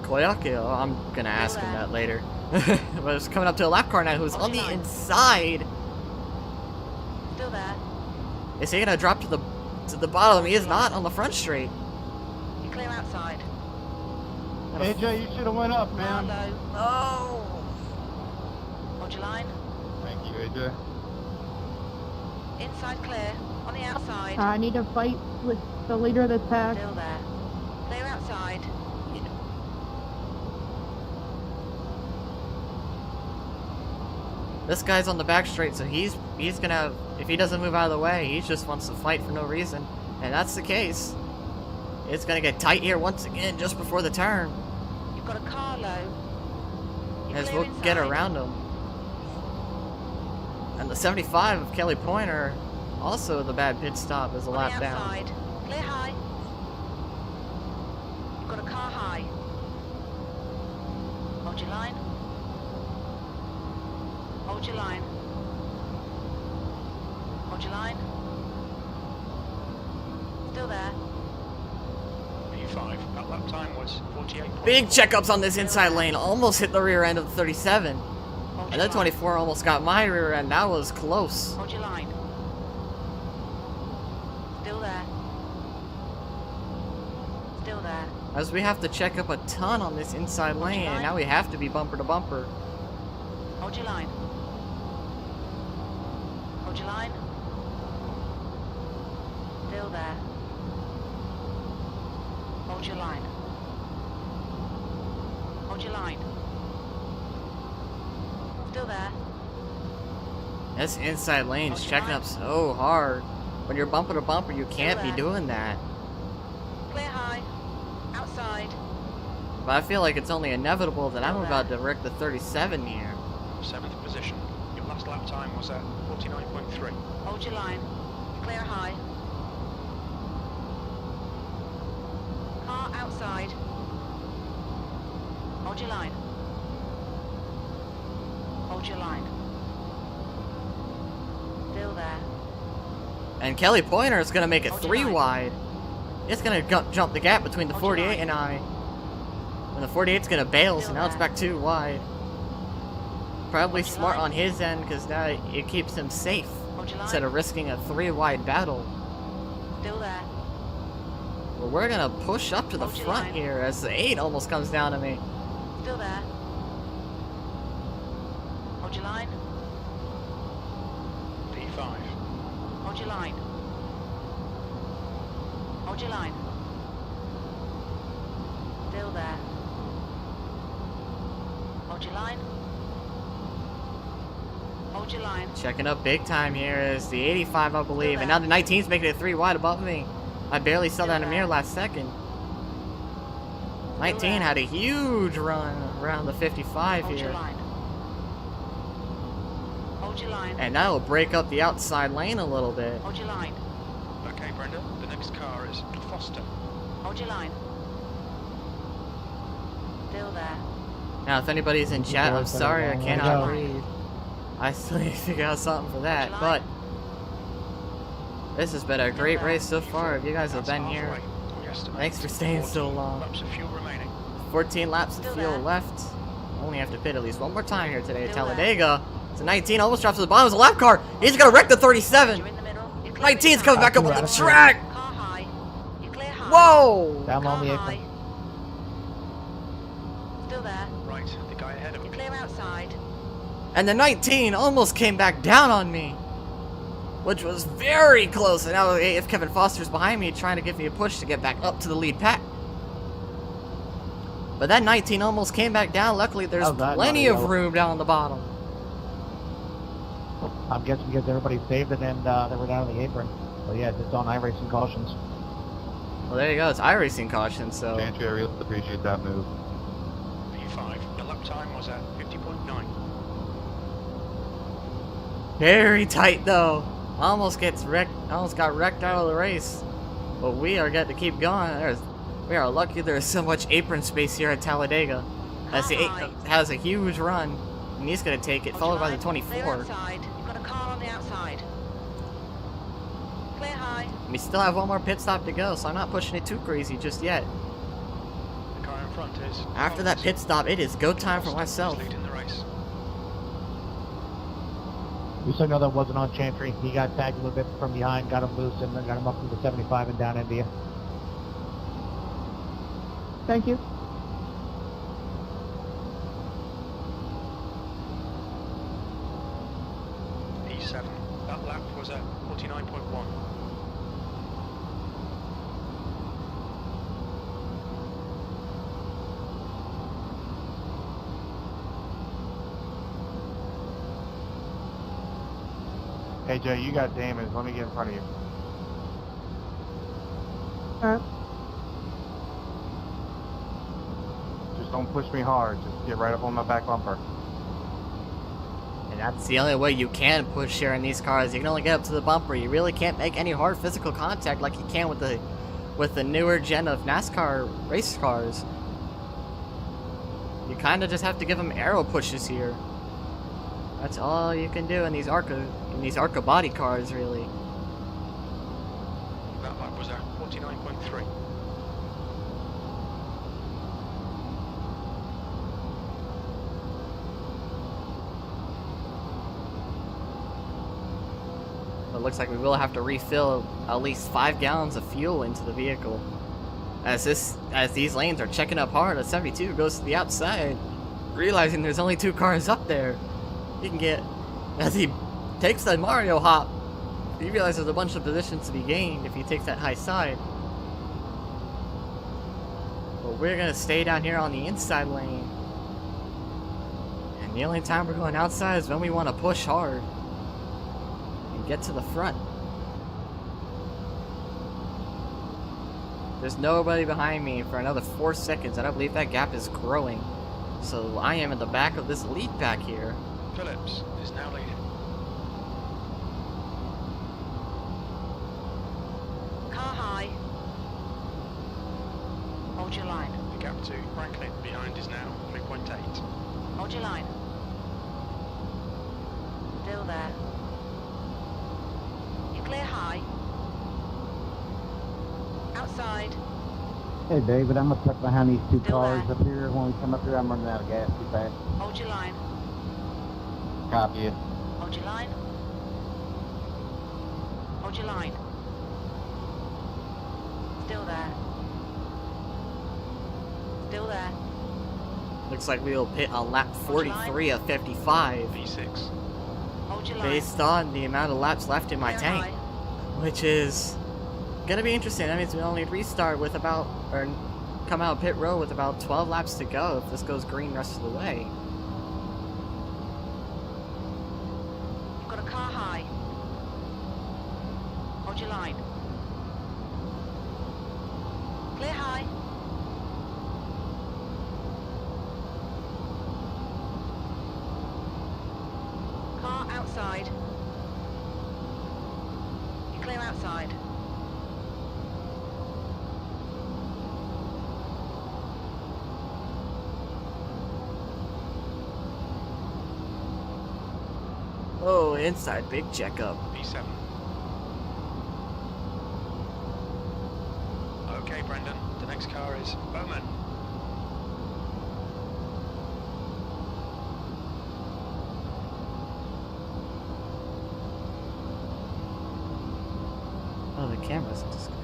Koyakio. I'm going to ask him that later. But it's coming up to a lap car now who's Hold on your the line. inside. Still there. Is he going to drop to the bottom? He is not on the front straight. You're clear outside. AJ, you should have went up, Car man. low. Oh! Hold your line. Thank you, AJ. Inside clear. On the outside. I need to fight with the leader of this pack. Still there. Clear outside. This guy's on the back straight, so he's gonna, if he doesn't move out of the way, he just wants to fight for no reason. And that's the case. It's gonna get tight here once again just before the turn. You've got a car low. You're As clear we'll get inside. around him. And the 75 of Kelly Pointer, also the bad pit stop, is a On lap the down. outside. Clear high. You've got a car high. Hold your line. Hold your line. Hold your line. Still there. P5. That lap time was 48. Big checkups on this inside lane, almost hit the rear end of the 37. Hold And your then 24 almost got my rear end, that was close. line. Hold your line. Still there. Still there. As we have to check up a ton on this inside lane, and now we have to be bumper to bumper. Hold your line. Hold your line. Still there. Hold your line. Hold your line. Still there. This inside lane's checking up so hard. When you're bumper to bumper, you can't be there. doing that. Clear high. Outside. But I feel like it's only inevitable that I'm Still about there. to wreck the 37 here. 7th position. Your last lap time was 49.3. Hold your line. Clear high. Car outside. Hold your line. Hold your line. Still there. And Kelly Pointer is going to make it Hold your 3 line. wide. It's going to jump the gap between the Hold your 48 line. and I. And the 48's going to bail, so Still now it's there. back 2 wide. Probably Hold your smart line. on his end, because now it keeps him safe. Hold your line. Instead of risking a 3 wide battle. Still there. But we're going to push up to the Hold your front line. here as the 8 almost comes down to me. Still there. Hold your line. P5. Hold your line. Hold your line. Still there. Hold your line. Hold your line. Checking up big time here is the 85, I believe. And there. now the 19's making it 3 wide above me. I barely saw that in the mirror last second. 19 there. had a huge run around the 55 Hold your here. line. Hold your line. And that'll break up the outside lane a little bit. Hold your line. Okay, Brenda. The next car is Foster. Hold your line. Still there. Now, if anybody's in chat, I'm sorry I cannot go. read. I still need to figure out something for that. Hold your But line. this has been a great race so far. If you guys have That's been here, halfway. We estimate thanks for staying so 14 long. Laps of fuel remaining. 14 laps of Still fuel there. left. Only have to pit at least one more time here today at Still there. Talladega. So 19 almost drops to the bottom. It's a lap car. He's gonna wreck the 37. You're in the middle. You're clear 19's behind. coming back up on the track. Car high. You're clear high. Whoa! Down Car on the high. apron. Still there. Right, the guy ahead of You're me. clear outside. And the 19 almost came back down on me, which was very close. And now if Kevin Foster's behind me trying to give me a push to get back up to the lead pack. But that 19 almost came back down. Luckily, there's How's that plenty not a of yellow? room down on the bottom. I'm guessing because everybody saved it and they were down on the apron. So yeah, just on iRacing cautions. Well, there you go. It's iRacing caution, so... Chantry, I really appreciate that move. P5. Your lap time was at 50.9. Very tight, though. Almost got wrecked out of the race. But we are getting to keep going. We are lucky there's so much apron space here at Talladega. As the 8 has a huge run. And he's going to take it, followed by the 24. Clear outside. You've got a car on the outside. Clear high. We still have one more pit stop to go, so I'm not pushing it too crazy just yet. The car in front is... After that pit stop, it is go time for Foster is myself. leading the race. We still know that wasn't on Chantry. He got tagged a little bit from behind, got him loose, and then got him up into 75 and down into you. Thank you. P7. That lap was at 49.1. Hey Jay, you got damage. Let me get in front of you. Alright. Just don't push me hard. Just get right up on my back bumper. And that's the only way you can push here in these cars. You can only get up to the bumper. You really can't make any hard physical contact like you can with the newer gen of NASCAR race cars. You kind of just have to give them arrow pushes here. That's all you can do in these ARCA body cars, really. That lap was at 49.3. It looks like we will have to refill at least 5 gallons of fuel into the vehicle. As these lanes are checking up hard, a 72 goes to the outside, realizing there's only 2 cars up there. He can get, as he takes the Mario hop, he realizes there's a bunch of positions to be gained if he takes that high side. But we're gonna stay down here on the inside lane. And the only time we're going outside is when we want to push hard and get to the front. There's nobody behind me for another 4 seconds, and I believe that gap is growing. So I am in the back of this lead pack here. Phillips is now leading. Car high. Hold your line. The gap to Franklin behind is now 3.8. Hold your line. Still there. You're clear high. Outside. Hey David, I'm gonna tuck behind these 2 Still cars there. up here. When we come up here, I'm running out of gas too fast. Hold your line. Copy it. Hold your line. Hold your line. Still there. Still there. Looks like we will pit on lap 43 of 55, P6. Hold your line. based on the amount of laps left in my Clear tank, high. which is gonna be interesting. That means we only restart with about, or come out pit road with about 12 laps to go if this goes green the rest of the way. You've got a car high. Hold your line. Clear high. Car outside. You're clear outside. Oh, inside big checkup. P7. Okay, Brendan. The next car is Bowman. the camera's just good.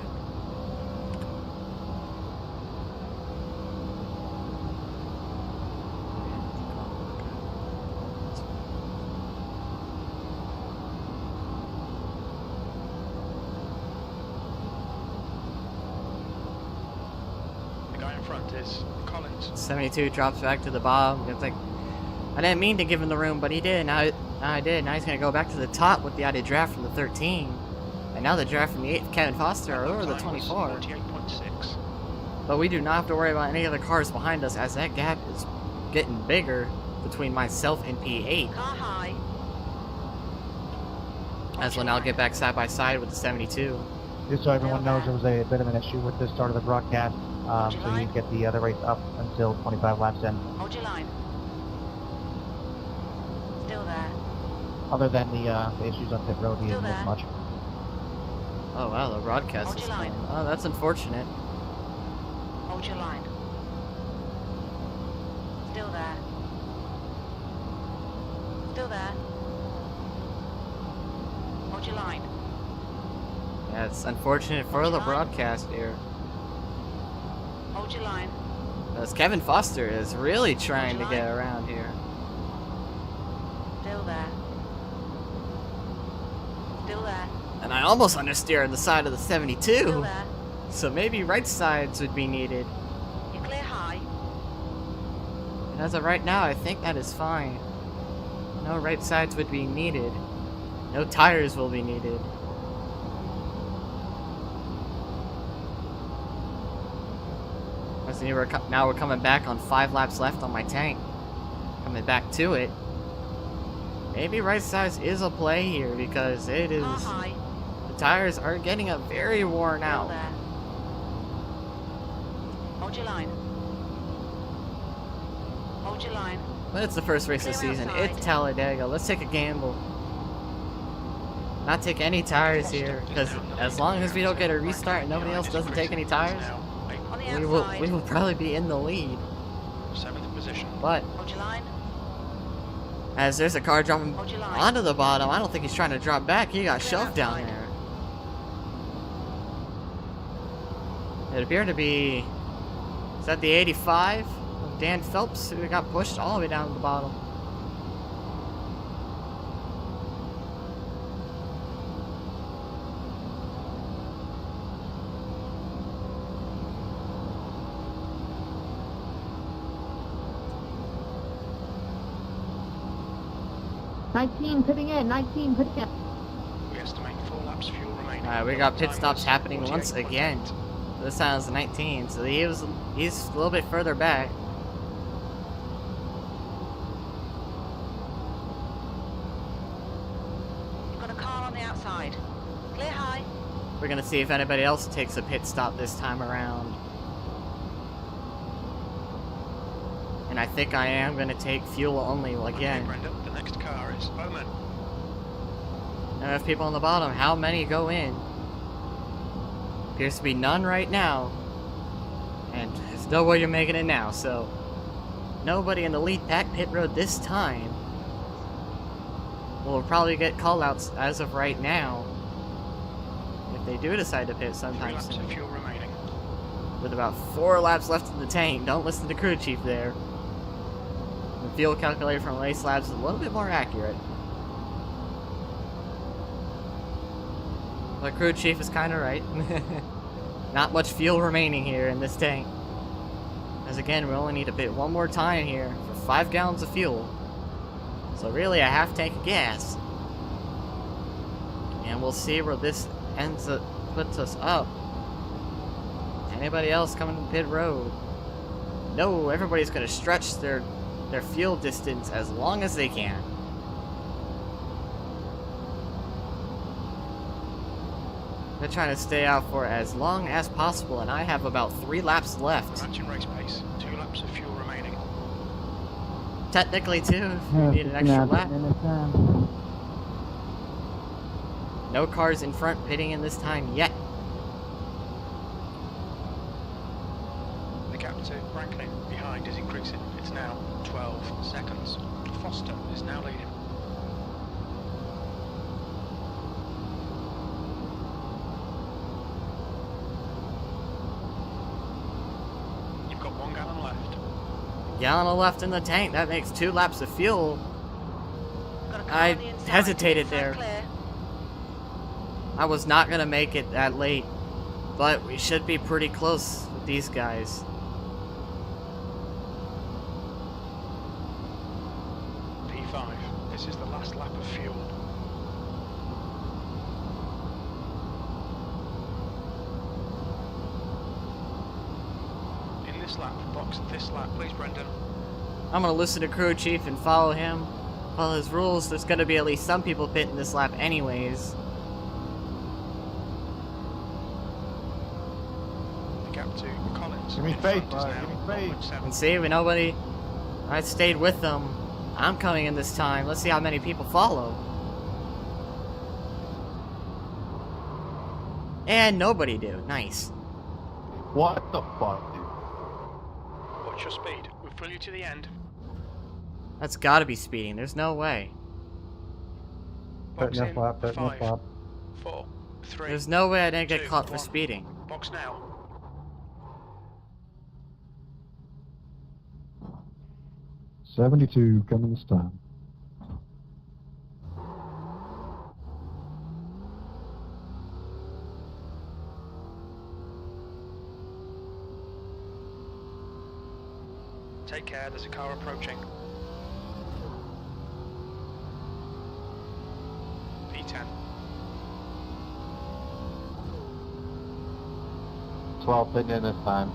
The guy in front is Collins. 72 drops back to the bottom. It's like, I didn't mean to give him the room, but he did. Now I did. Now he's going to go back to the top with the added draft from the 13. And now the draft from the 8th, Kevin Foster, are over the 24. 48.6. But we do not have to worry about any other cars behind us, as that gap is getting bigger between myself and P8. Car high. As we'll now get back side by side with the 72. Just so everyone knows, there was a bit of an issue with the start of the broadcast, so you get the other race up until 25 laps in. Hold your line. Still there. Other than the issues on pit road, he Still didn't miss there. much. Oh wow, the broadcast Hold is your line. going. Oh, that's unfortunate. Hold your line. Still there. Still there. Hold your line. Yeah, it's unfortunate for the broadcast here. Hold your line. As Kevin Foster is really trying to get around here. Still there. Still there. And I almost understeered the side of the Still 72. there. So maybe right sides would be needed. You're clear high. And as of right now, I think that is fine. No right sides would be needed. No tires will be needed. As now we're coming back on 5 laps left on my tank. Coming back to it. Maybe right sides is a play here because it is. Car high. The tires are getting very worn Still out. there. Hold your line. Hold your line. But it's the first race of the Clear season. outside. It's Talladega. Let's take a gamble. Not take any tires here, because as long as we don't get a restart and nobody else doesn't take any tires, On the we outside. will probably be in the lead. 7th position. But Hold your line. as there's a car dropping Hold your line. onto the bottom, I don't think he's trying to drop back. He got Clear shoved down outside. there. It appeared to be, is that the 85 of Dan Phelps, who got pushed all the way down to the bottom. Nineteen pitting in. 19 pitting in. We estimate 4 laps fuel remaining. Alright, we got pit Time stops was happening once 48.8. again. This time is 19, so he's a little bit further back. You've got a car on the outside. Clear high. We're gonna see if anybody else takes a pit stop this time around. And I think I am gonna take fuel only Okay, again. Brenda, the next car is Bowman. And we have people on the bottom. How many go in? Appears to be none right now. And there's no way you're making it now, so nobody in the lead pack pit road this time. We'll probably get callouts as of right now. If they do decide to pit 3 sometime laps soon. of fuel remaining. With about 4 laps left in the tank. Don't listen to crew chief there. The fuel calculator from Race Labs is a little bit more accurate. The crew chief is kind of right. Not much fuel remaining here in this tank. As again, we only need to pit one more time here for 5 gallons of fuel. So really a half tank of gas. And we'll see where this puts us up. Anybody else coming to pit road? No, everybody's gonna stretch their fuel distance as long as they can. They're trying to stay out for as long as possible, and I have about 3 laps left. Matching race pace. 2 laps of fuel remaining. Technically, too, if we need an extra lap. No cars in front pitting in this time yet. The gap to Franklin behind is increasing. It's now 12 seconds. Foster is now leading. gallon left in the tank. That makes 2 laps of fuel. Got a car I on the inside. hesitated Flag there. clear. I was not gonna make it that late, but we should be pretty close with these guys. P5, this is the last lap of fuel. In this lap, box this lap, please, Brendan. I'm gonna listen to crew chief and follow him. Follow his rules. There's gonna be at least some people pitting this lap anyways. The gap to Collins. Give me in space, front is bud, now give me space. 0.7. And see, with nobody, I stayed with them. I'm coming in this time. Let's see how many people follow. And nobody do. Nice. What the fuck, dude? Watch your speed. We'll pull you to the end. That's gotta be speeding. There's no way. Box Pitting in. this lap, pitting this 5, lap. 4, 3. There's no way I didn't get 2, caught for 1. speeding. Box now. '72 coming this time. Take care, there's a car approaching. P10. 12 pitting in this time.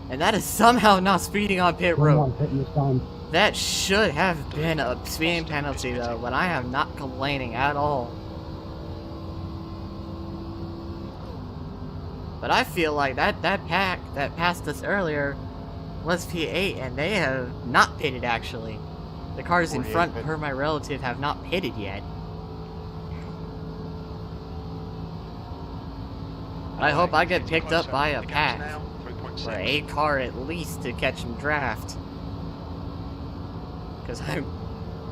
And that is somehow not speeding on pit road. Pitting this time. That should have been a speeding penalty though, but I am not complaining at all. But I feel like that pack that passed us earlier was P8 and they have not pitted actually. The cars in 48 front pit. per my relative have not pitted yet. I hope I get picked up by a pack. Or a car at least to catch some draft. Because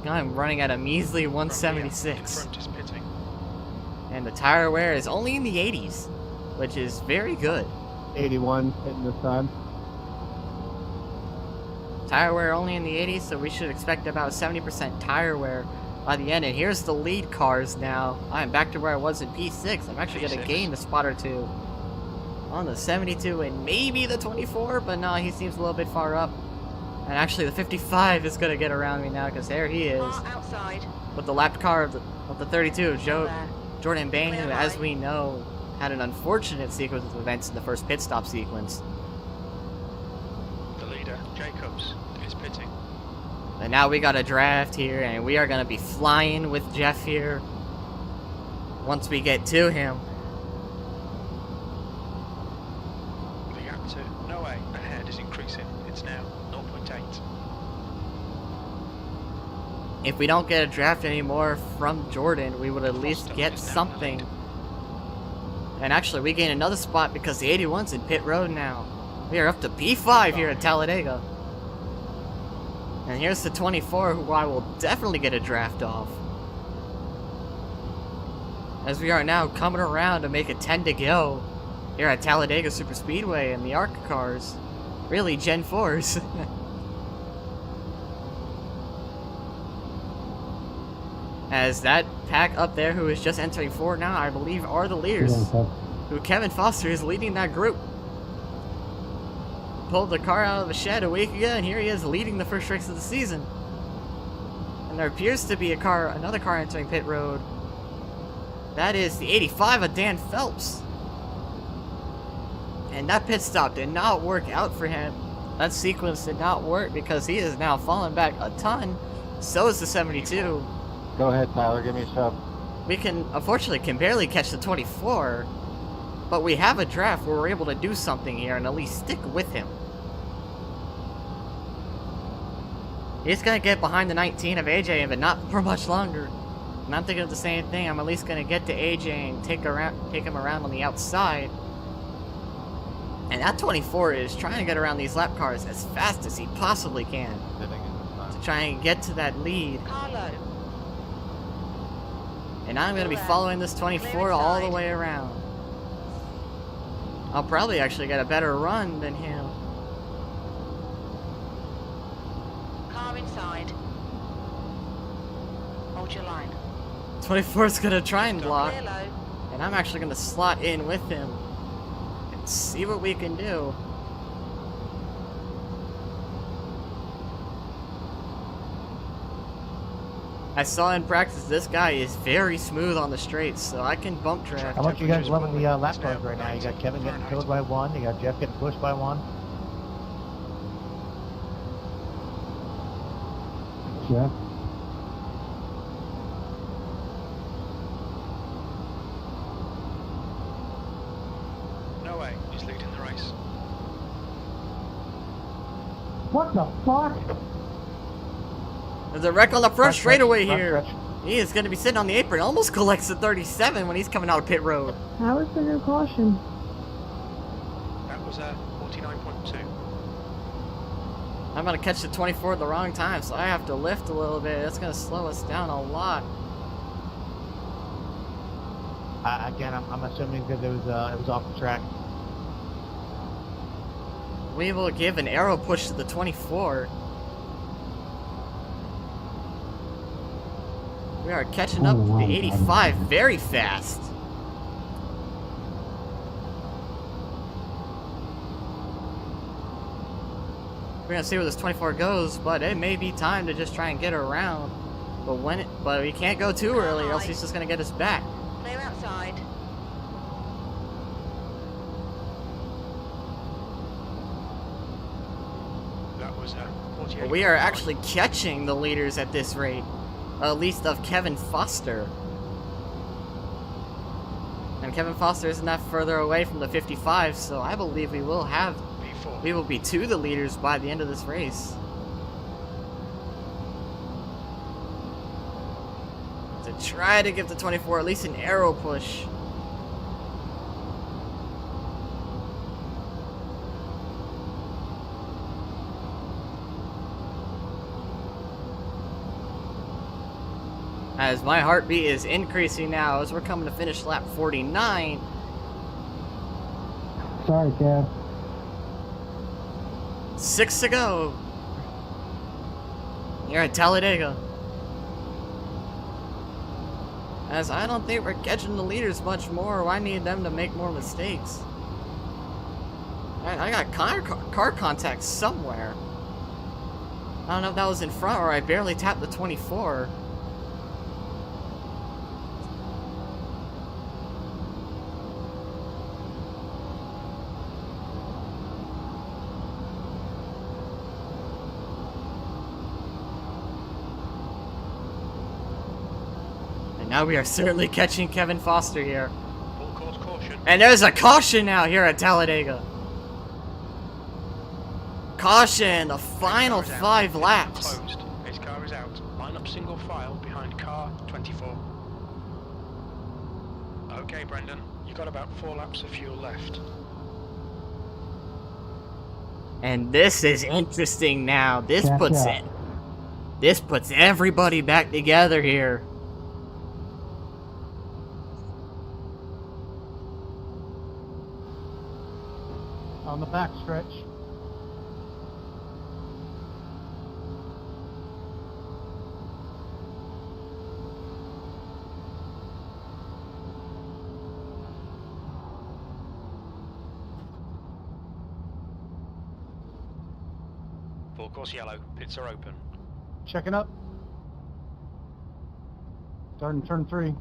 I'm running at a measly 176. And the tire wear is only in the 80s, which is very good. 81 hitting this time. Tire wear only in the 80s, so we should expect about 70% tire wear by the end. And here's the lead cars now. I'm back to where I was in P6. I'm actually going to gain a spot or two on the 72 and maybe the 24, but no, he seems a little bit far up. And actually the 55 is going to get around me now because there he is. Outside. With the lapped car of the 32, There. Jordan Bain, who, Clear as line. we know, had an unfortunate sequence of events in the first pit stop sequence. The leader, Jacobs, is pitting. And now we got a draft here, and we are going to be flying with Jeff here once we get to him. The gap to Noe ahead is increasing. It's now 0.8. If we don't get a draft anymore from Jordan, we would at least Foster get is now in the something. lead. And actually, we gain another spot because the 81's in pit road now. We are up to P5 here at Talladega. And here's the 24, who I will definitely get a draft off. As we are now coming around to make a 10 to go here at Talladega Super Speedway and the ARCA cars. Really, Gen 4s. As that pack up there who is just entering forward now, I believe, are the leaders. Who Kevin Foster is leading that group. Pulled the car out of the shed a week ago, and here he is leading the first race of the season. And there appears to be another car entering pit road. That is the 85 of Dan Phelps. And that pit stop did not work out for him. That sequence did not work because he is now falling back a ton. So is the 72. Go ahead, Tyler. Give me a shove. We unfortunately can barely catch the 24. But we have a draft where we're able to do something here and at least stick with him. He's going to get behind the 19 of AJ, but not for much longer. And I'm thinking of the same thing. I'm at least going to get to AJ and take him around on the outside. And that 24 is trying to get around these lap cars as fast as he possibly can Hitting in this time. to try and get to that lead. Carlo. And I'm going to be following this 24 all the way around. I'll probably actually get a better run than him. car inside. Hold your line. 24's gonna try and block, Clear low. and I'm actually gonna slot in with him and see what we can do. I saw in practice this guy is very smooth on the straights, so I can bump track. How much you guys loving the lap cars right now? You got Kevin getting killed by one. You got Jeff getting pushed by one. Jeff? No way, he's leading the race. What the fuck? There's a wreck on the front straightaway Front here. stretch. He is going to be sitting on the apron. Almost collects the 37 when he's coming out of pit road. How is there no caution? That was a 49.2. I'm going to catch the 24 at the wrong time, so I have to lift a little bit. That's going to slow us down a lot. Again, I'm assuming because it was off the track. We will give an arrow push to the 24. We are catching up to the 85 very fast. We're gonna see where this 24 goes, but it may be time to just try and get around. But we can't go too early, or else he's just gonna get us back. Clear outside. That was a 48. But we are actually catching the leaders at this rate, at least of Kevin Foster. And Kevin Foster isn't that further away from the 55, so I believe we will be to the leaders by the end of this race. To try to give the 24 at least an arrow push. As my heartbeat is increasing now as we're coming to finish lap 49. Sorry, Kev. 6 to go. Here at Talladega. As I don't think we're catching the leaders much more. I need them to make more mistakes. I got car contact somewhere. I don't know if that was in front or I barely tapped the 24. Now we are certainly catching Kevin Foster here. Full course caution. And there's a caution now here at Talladega. Caution, the final 5 laps. Closed. His car is out. Line up single file behind car 24. Okay, Brendan. You got about 4 laps of fuel left. And this is interesting now. This Gotcha. puts everybody back together here. On the back stretch. Full course yellow. Pits are open. Checking up. Starting turn 3.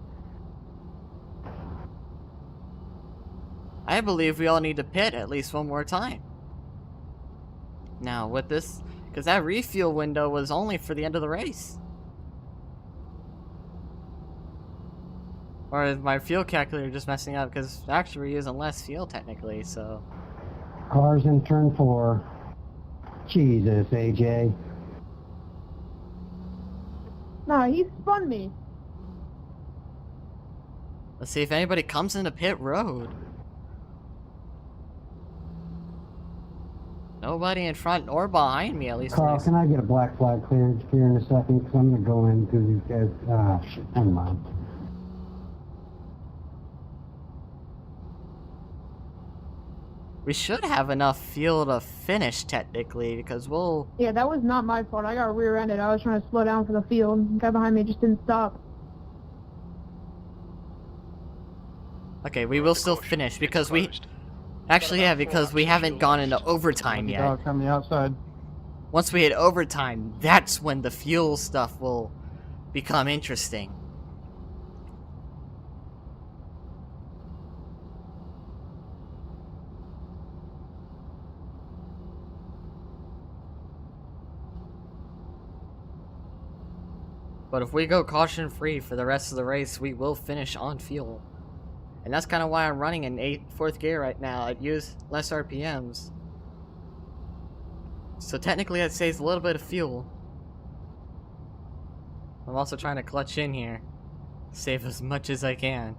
I believe we all need to pit at least one more time. Now, with this, because that refuel window was only for the end of the race. Or is my fuel calculator just messing up? Because actually we're using less fuel technically, so... Cars in turn 4. Jesus, AJ. No, he spun me. Let's see if anybody comes into pit road. Nobody in front or behind me, at least. Carl, can I get a black flag clearance here in a second? Because I'm going to go in because these guys... Ah, shit, never mind. We should have enough fuel to finish, technically, because we'll... Yeah, that was not my fault. I got rear-ended. I was trying to slow down for the field. The guy behind me just didn't stop. Okay, we will still finish, because we... Actually, yeah, because we haven't gone into overtime yet. Dog on the outside. Once we hit overtime, that's when the fuel stuff will become interesting. But if we go caution free for the rest of the race, we will finish on fuel. And that's kind of why I'm running in fourth gear right now. I'd use less RPMs. So technically that saves a little bit of fuel. I'm also trying to clutch in here. Save as much as I can.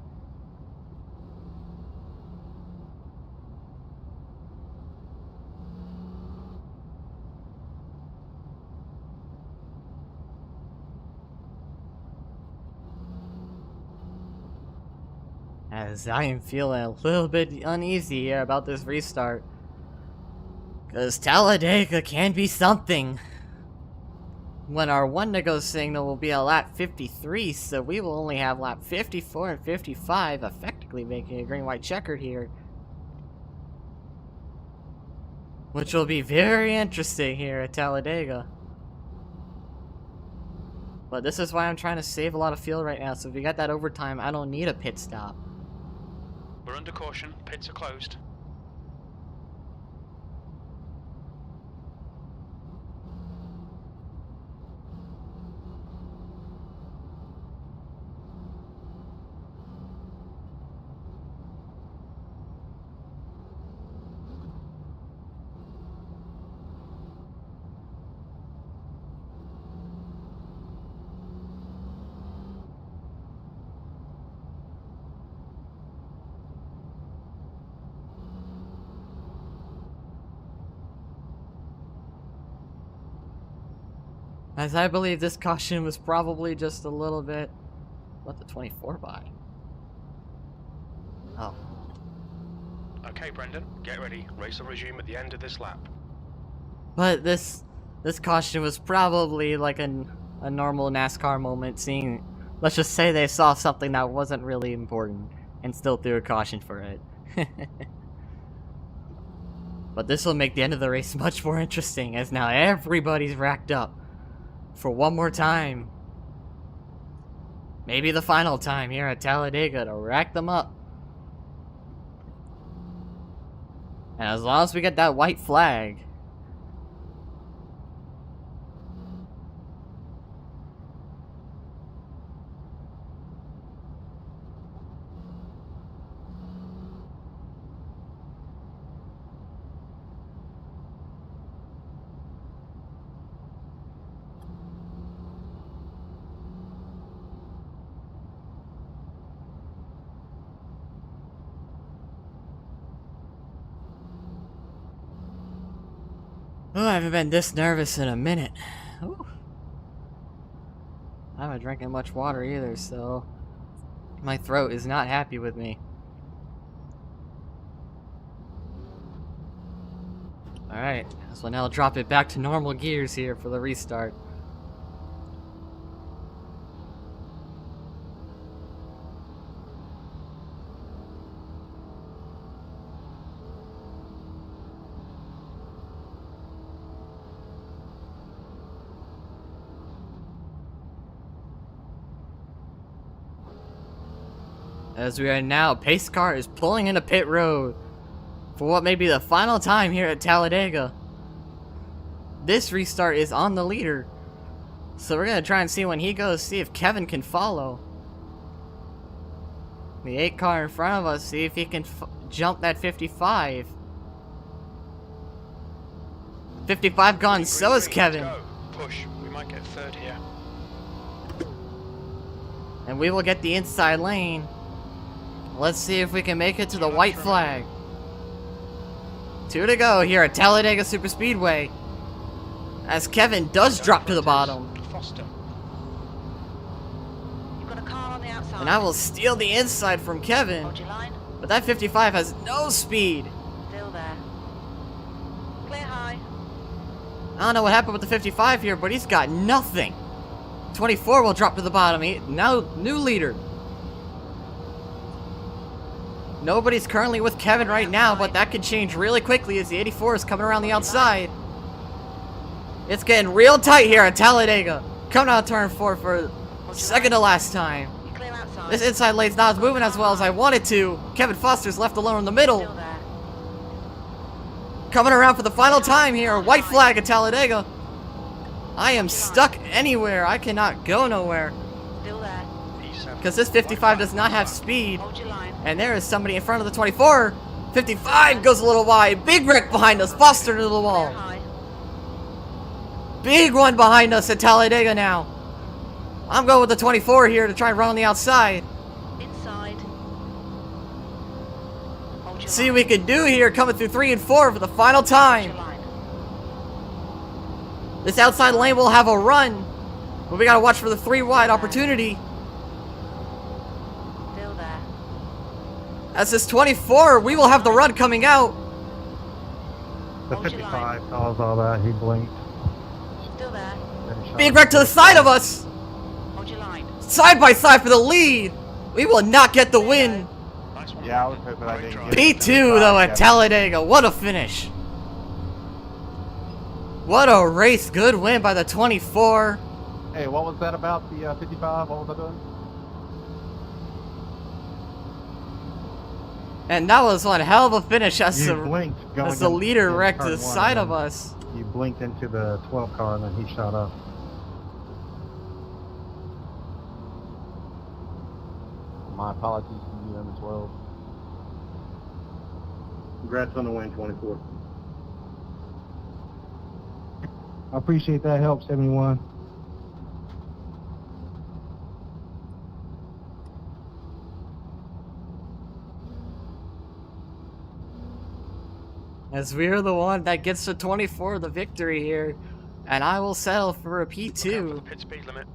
As I am feeling a little bit uneasy here about this restart. Because Talladega can be something. When our Wendigo signal will be at lap 53, so we will only have lap 54 and 55, effectively making a green-white checkered here. Which will be very interesting here at Talladega. But this is why I'm trying to save a lot of fuel right now, so if we got that overtime, I don't need a pit stop. We're under caution. Pits are closed. As I believe this caution was probably just a little bit... What, the 24 by? Oh. Okay, Brendan, get ready. Race will resume at the end of this lap. But this caution was probably like a normal NASCAR moment, seeing... Let's just say they saw something that wasn't really important, and still threw a caution for it. But this will make the end of the race much more interesting, as now everybody's racked up. For one more time. Maybe the final time here at Talladega to rack them up. And as long as we get that white flag. Oh, I haven't been this nervous in a minute. Ooh. I haven't drinking much water either, so my throat is not happy with me. Alright, so now I'll drop it back to normal gears here for the restart. As we are now, pace car is pulling into pit road for what may be the final time here at Talladega. This restart is on the leader, so we're gonna try and see when he goes, see if Kevin can follow. The 8 car in front of us, see if he can jump that 55. 55 gone, so is Kevin. Go. Push. We might get third here. And we will get the inside lane. Let's see if we can make it to the white flag. 2 to go here at Talladega Superspeedway. As Kevin does drop to the bottom. Foster. You've got a car on the outside. And I will steal the inside from Kevin. Hold your line. But that 55 has no speed. Still Still there. Clear high. I don't know what happened with the 55 here, but he's got nothing. 24 will drop to the bottom. Now, new leader. Nobody's currently with Kevin right now, but that could change really quickly as the 84 is coming around the outside. It's getting real tight here at Talladega. Coming out turn 4 for second to last time. You clear outside. This inside lane's not moving as well as I wanted to. Kevin Foster's left alone in the middle. Still there. Coming around for the final time here. White flag at Talladega. I am stuck anywhere. I cannot go nowhere. Still there. Because this 55 does not have speed. Hold your line. And there is somebody in front of the 24. 55 goes a little wide. Big wreck behind us. Foster to the Clear wall. high. Big one behind us at Talladega now. I'm going with the 24 here to try and run on the outside. Inside. Hold your See line. what we can do here coming through 3 and 4 for the final Hold your time. line. This outside lane will have a run. But we got to watch for the 3 wide opportunity. Still there. As this 24, we will have the run coming out. The Hold your line. 55 calls all that. He blinked. Still there. Then he shot Big up. wreck to the side of us. Hold your line. Side by side for the lead. We will not get the win. Nice one. Yeah, I was hoping I didn't get it. P2 though at Talladega. What a finish. What a race. Good win by the 24. Hey, what was that about the 55? What was I doing? And that was one hell of a finish as You the, blinked going as the leader in wrecked to turn the one, side and of us. You blinked into the 12 car and then he shot up. My apologies to you, number 12. Congrats on the win, 24. I appreciate that help, 71. As we're the one that gets to 24 the victory here. And I will settle for a Look out for the P2. pit speed limit.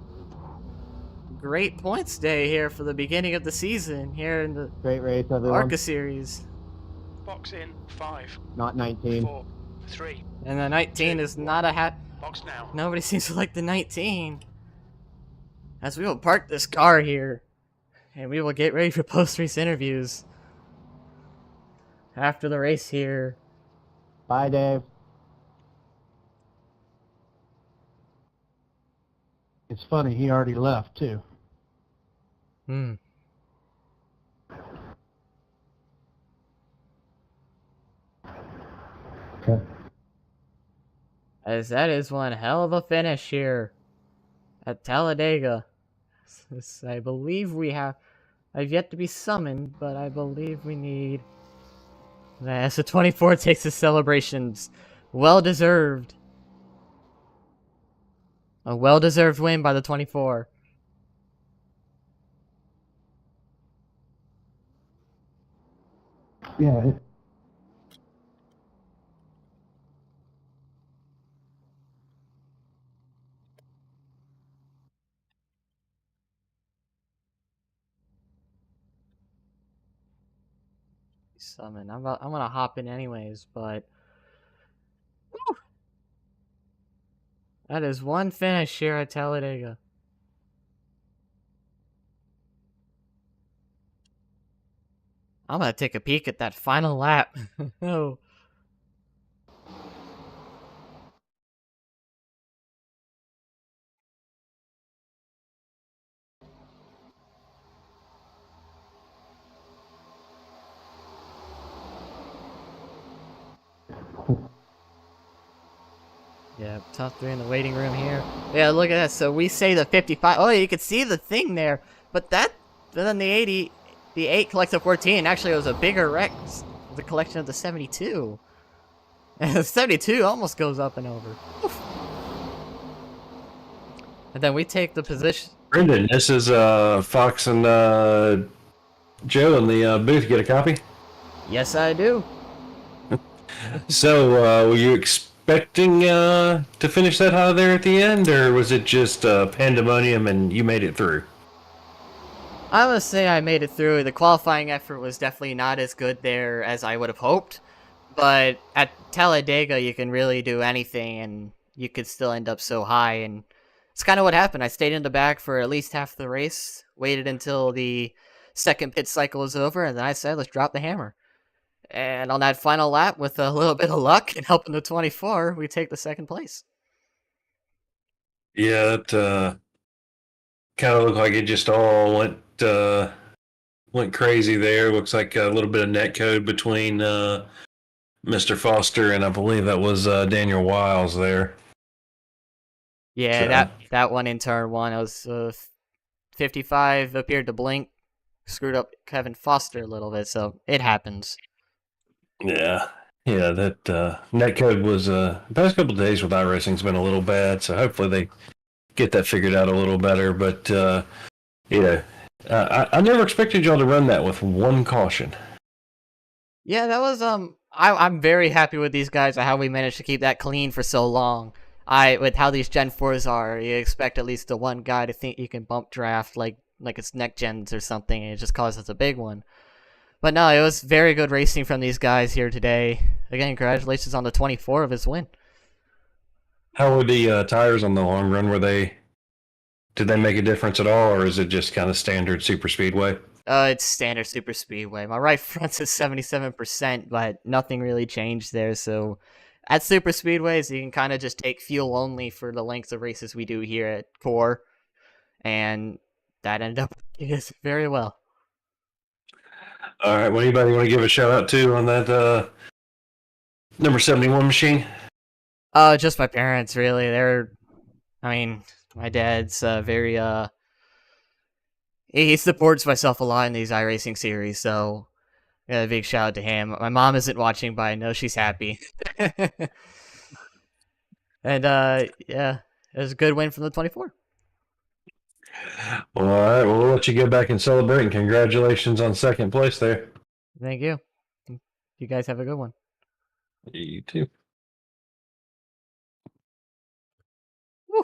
Great points day here for the beginning of the season here in the Great race, everyone. ARCA series. Box in 5, Not 19. 4, 3. And the 19 is not a hat. Box now. Nobody seems to like the 19. As we will park this car here. And we will get ready for post-race interviews. After the race here. Bye, Dave. It's funny, he already left, too. Hmm. Okay. As that is one hell of a finish here at Talladega. I believe we have... I've yet to be summoned, but I believe we need... As the 24 takes the celebrations. Well-deserved. A well-deserved win by the 24. Yeah, Summon. I'm gonna hop in anyways, but... Woo! That is one finish here at Talladega. I'm gonna take a peek at that final lap. Oh. Yeah, top 3 in the waiting room here. Yeah, look at that. So we say the 55. Oh, you can see the thing there. But that, then the 80, the 8 collects a 14. Actually, it was a bigger wreck. The collection of the 72. And the 72 almost goes up and over. Oof. And then we take the position. Brendan, this is Fox and Joe in the booth. Get a copy? Yes, I do. So, were you expecting to finish that high there at the end, or was it just pandemonium and you made it through? I must say I made it through. The qualifying effort was definitely not as good there as I would have hoped. But at Talladega, you can really do anything, and you could still end up so high. And it's kind of what happened. I stayed in the back for at least half the race, waited until the second pit cycle was over, and then I said, let's drop the hammer. And on that final lap, with a little bit of luck and helping the 24, we take the second place. Yeah, that kind of looked like it just all went crazy there. Looks like a little bit of net code between Mr. Foster and I believe that was Daniel Wiles there. Yeah, that one in turn one, it was 55 appeared to blink, screwed up Kevin Foster a little bit, so it happens. Yeah, that netcode was past couple of days with iRacing's been a little bad, so hopefully they get that figured out a little better. But I never expected y'all to run that with one caution. Yeah, that was I'm very happy with these guys and how we managed to keep that clean for so long. With how these Gen 4s are, you expect at least the one guy to think you can bump draft like it's next gens or something, and it just causes a big one. But no, it was very good racing from these guys here today. Again, congratulations on the 24 of his win. How were the tires on the long run? Did they make a difference at all, or is it just kind of standard super speedway? It's standard super speedway. My right front's at 77%, but nothing really changed there. So at super speedways, you can kind of just take fuel only for the lengths of races we do here at Core, and that ended up very well. All right. Well, anybody want to give a shout out to on that number 71 machine? Just my parents, really. My dad's very he supports myself a lot in these iRacing series, so a big shout out to him. My mom isn't watching, but I know she's happy. And yeah, it was a good win from the 24. Well, all right. Well, we'll let you go back and celebrate, and congratulations on second place there. Thank you. You guys have a good one. You too. Woo.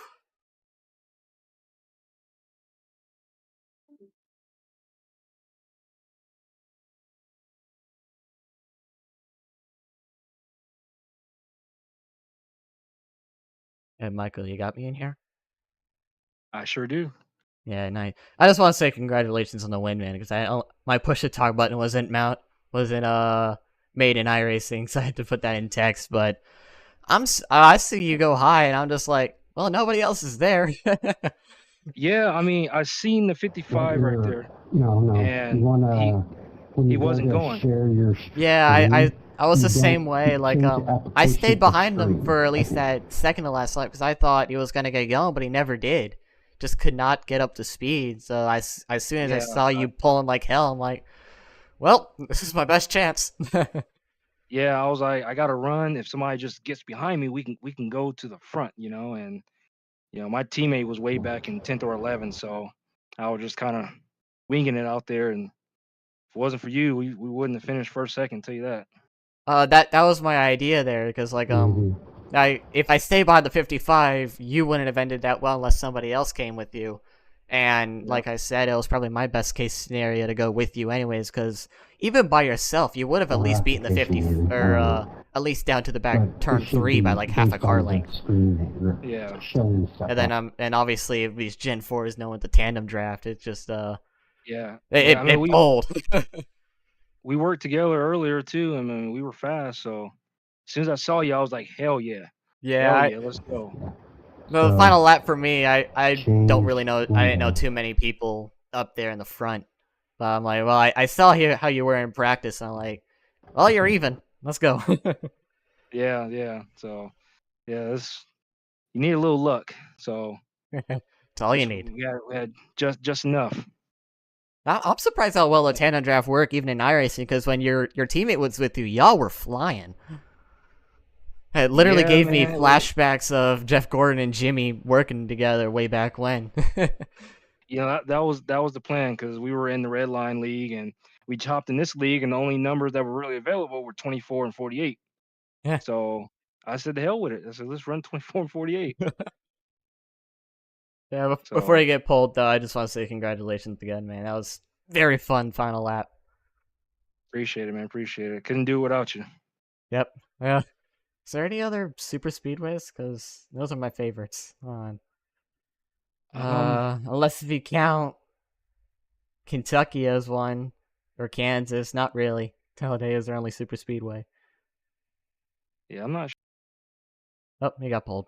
And Michael, you got me in here? I sure do. Yeah, nice. I just want to say congratulations on the win, man, because my push to talk button wasn't made in iRacing, so I had to put that in text. But I see you go high, and I'm just like, well, nobody else is there. Yeah, I mean, I seen the 55 right there. No. And You wanna, when he you go wasn't to going. Share your Yeah, I was you the don't same way. Like, change the I application stayed to behind him screen. for at least that second to last lap because I thought he was gonna get going, but he never did. Just could not get up to speed. So as soon as I saw you pulling like hell, I'm like, well, this is my best chance. Yeah, I was like, I gotta run. If somebody just gets behind me, we can go to the front, And my teammate was way back in 10th or 11th, so I was just kind of winging it out there. And if it wasn't for you, we wouldn't have finished first, second. Tell you that. That was my idea there because like if I stay behind the 55, you wouldn't have ended that well unless somebody else came with you. And like I said, it was probably my best case scenario to go with you anyways, because even by yourself, you would have at least beaten the 50, or at least down to the back turn 3 by like half a car length. Yeah. And then and obviously these Gen 4s know with the tandem draft, it's just Yeah. It's old. We worked together earlier too. I mean, we were fast, so as soon as I saw you, I was like, hell yeah. Yeah, Hell yeah, let's go. The final lap for me, I don't really know. I didn't know too many people up there in the front. But I'm like, well, I saw here how you were in practice. And I'm like, well, you're even. Let's go. Yeah. So, yeah, you need a little luck. So that's all you need. We had just enough. I'm surprised how well the tandem draft worked even in iRacing, because when your teammate was with you, y'all were flying. It literally gave me flashbacks of Jeff Gordon and Jimmy working together way back when. That was the plan, because we were in the Red Line League and we chopped in this league, and the only numbers that were really available were 24 and 48. Yeah. So I said, the hell with it. I said, let's run 24 and 48. Yeah, before you get pulled, though, I just want to say congratulations again, man. That was very fun final lap. Appreciate it, man. Appreciate it. Couldn't do it without you. Yep. Yeah. Is there any other super speedways? Because those are my favorites. Hold on. Unless if you count Kentucky as one, or Kansas, not really. Talladega is their only super speedway. Yeah, I'm not sure. Oh, he got pulled.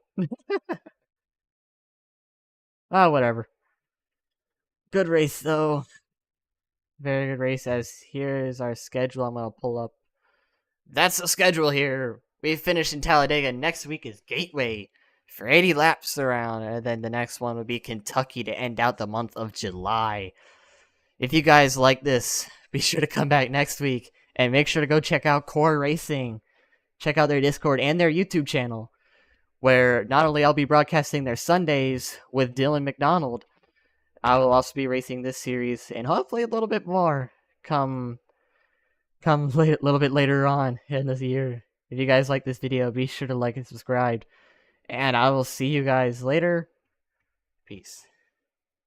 Ah, whatever. Good race, though. Very good race, as here is our schedule. I'm going to pull up. That's the schedule here. We finished in Talladega. Next week is Gateway for 80 laps around. And then the next one would be Kentucky to end out the month of July. If you guys like this, be sure to come back next week. And make sure to go check out Core Racing. Check out their Discord and their YouTube channel, where not only I'll be broadcasting their Sundays with Dylan McDonald, I will also be racing this series and hopefully a little bit more come a little bit later on in this year. If you guys like this video, be sure to like and subscribe, and I will see you guys later. Peace.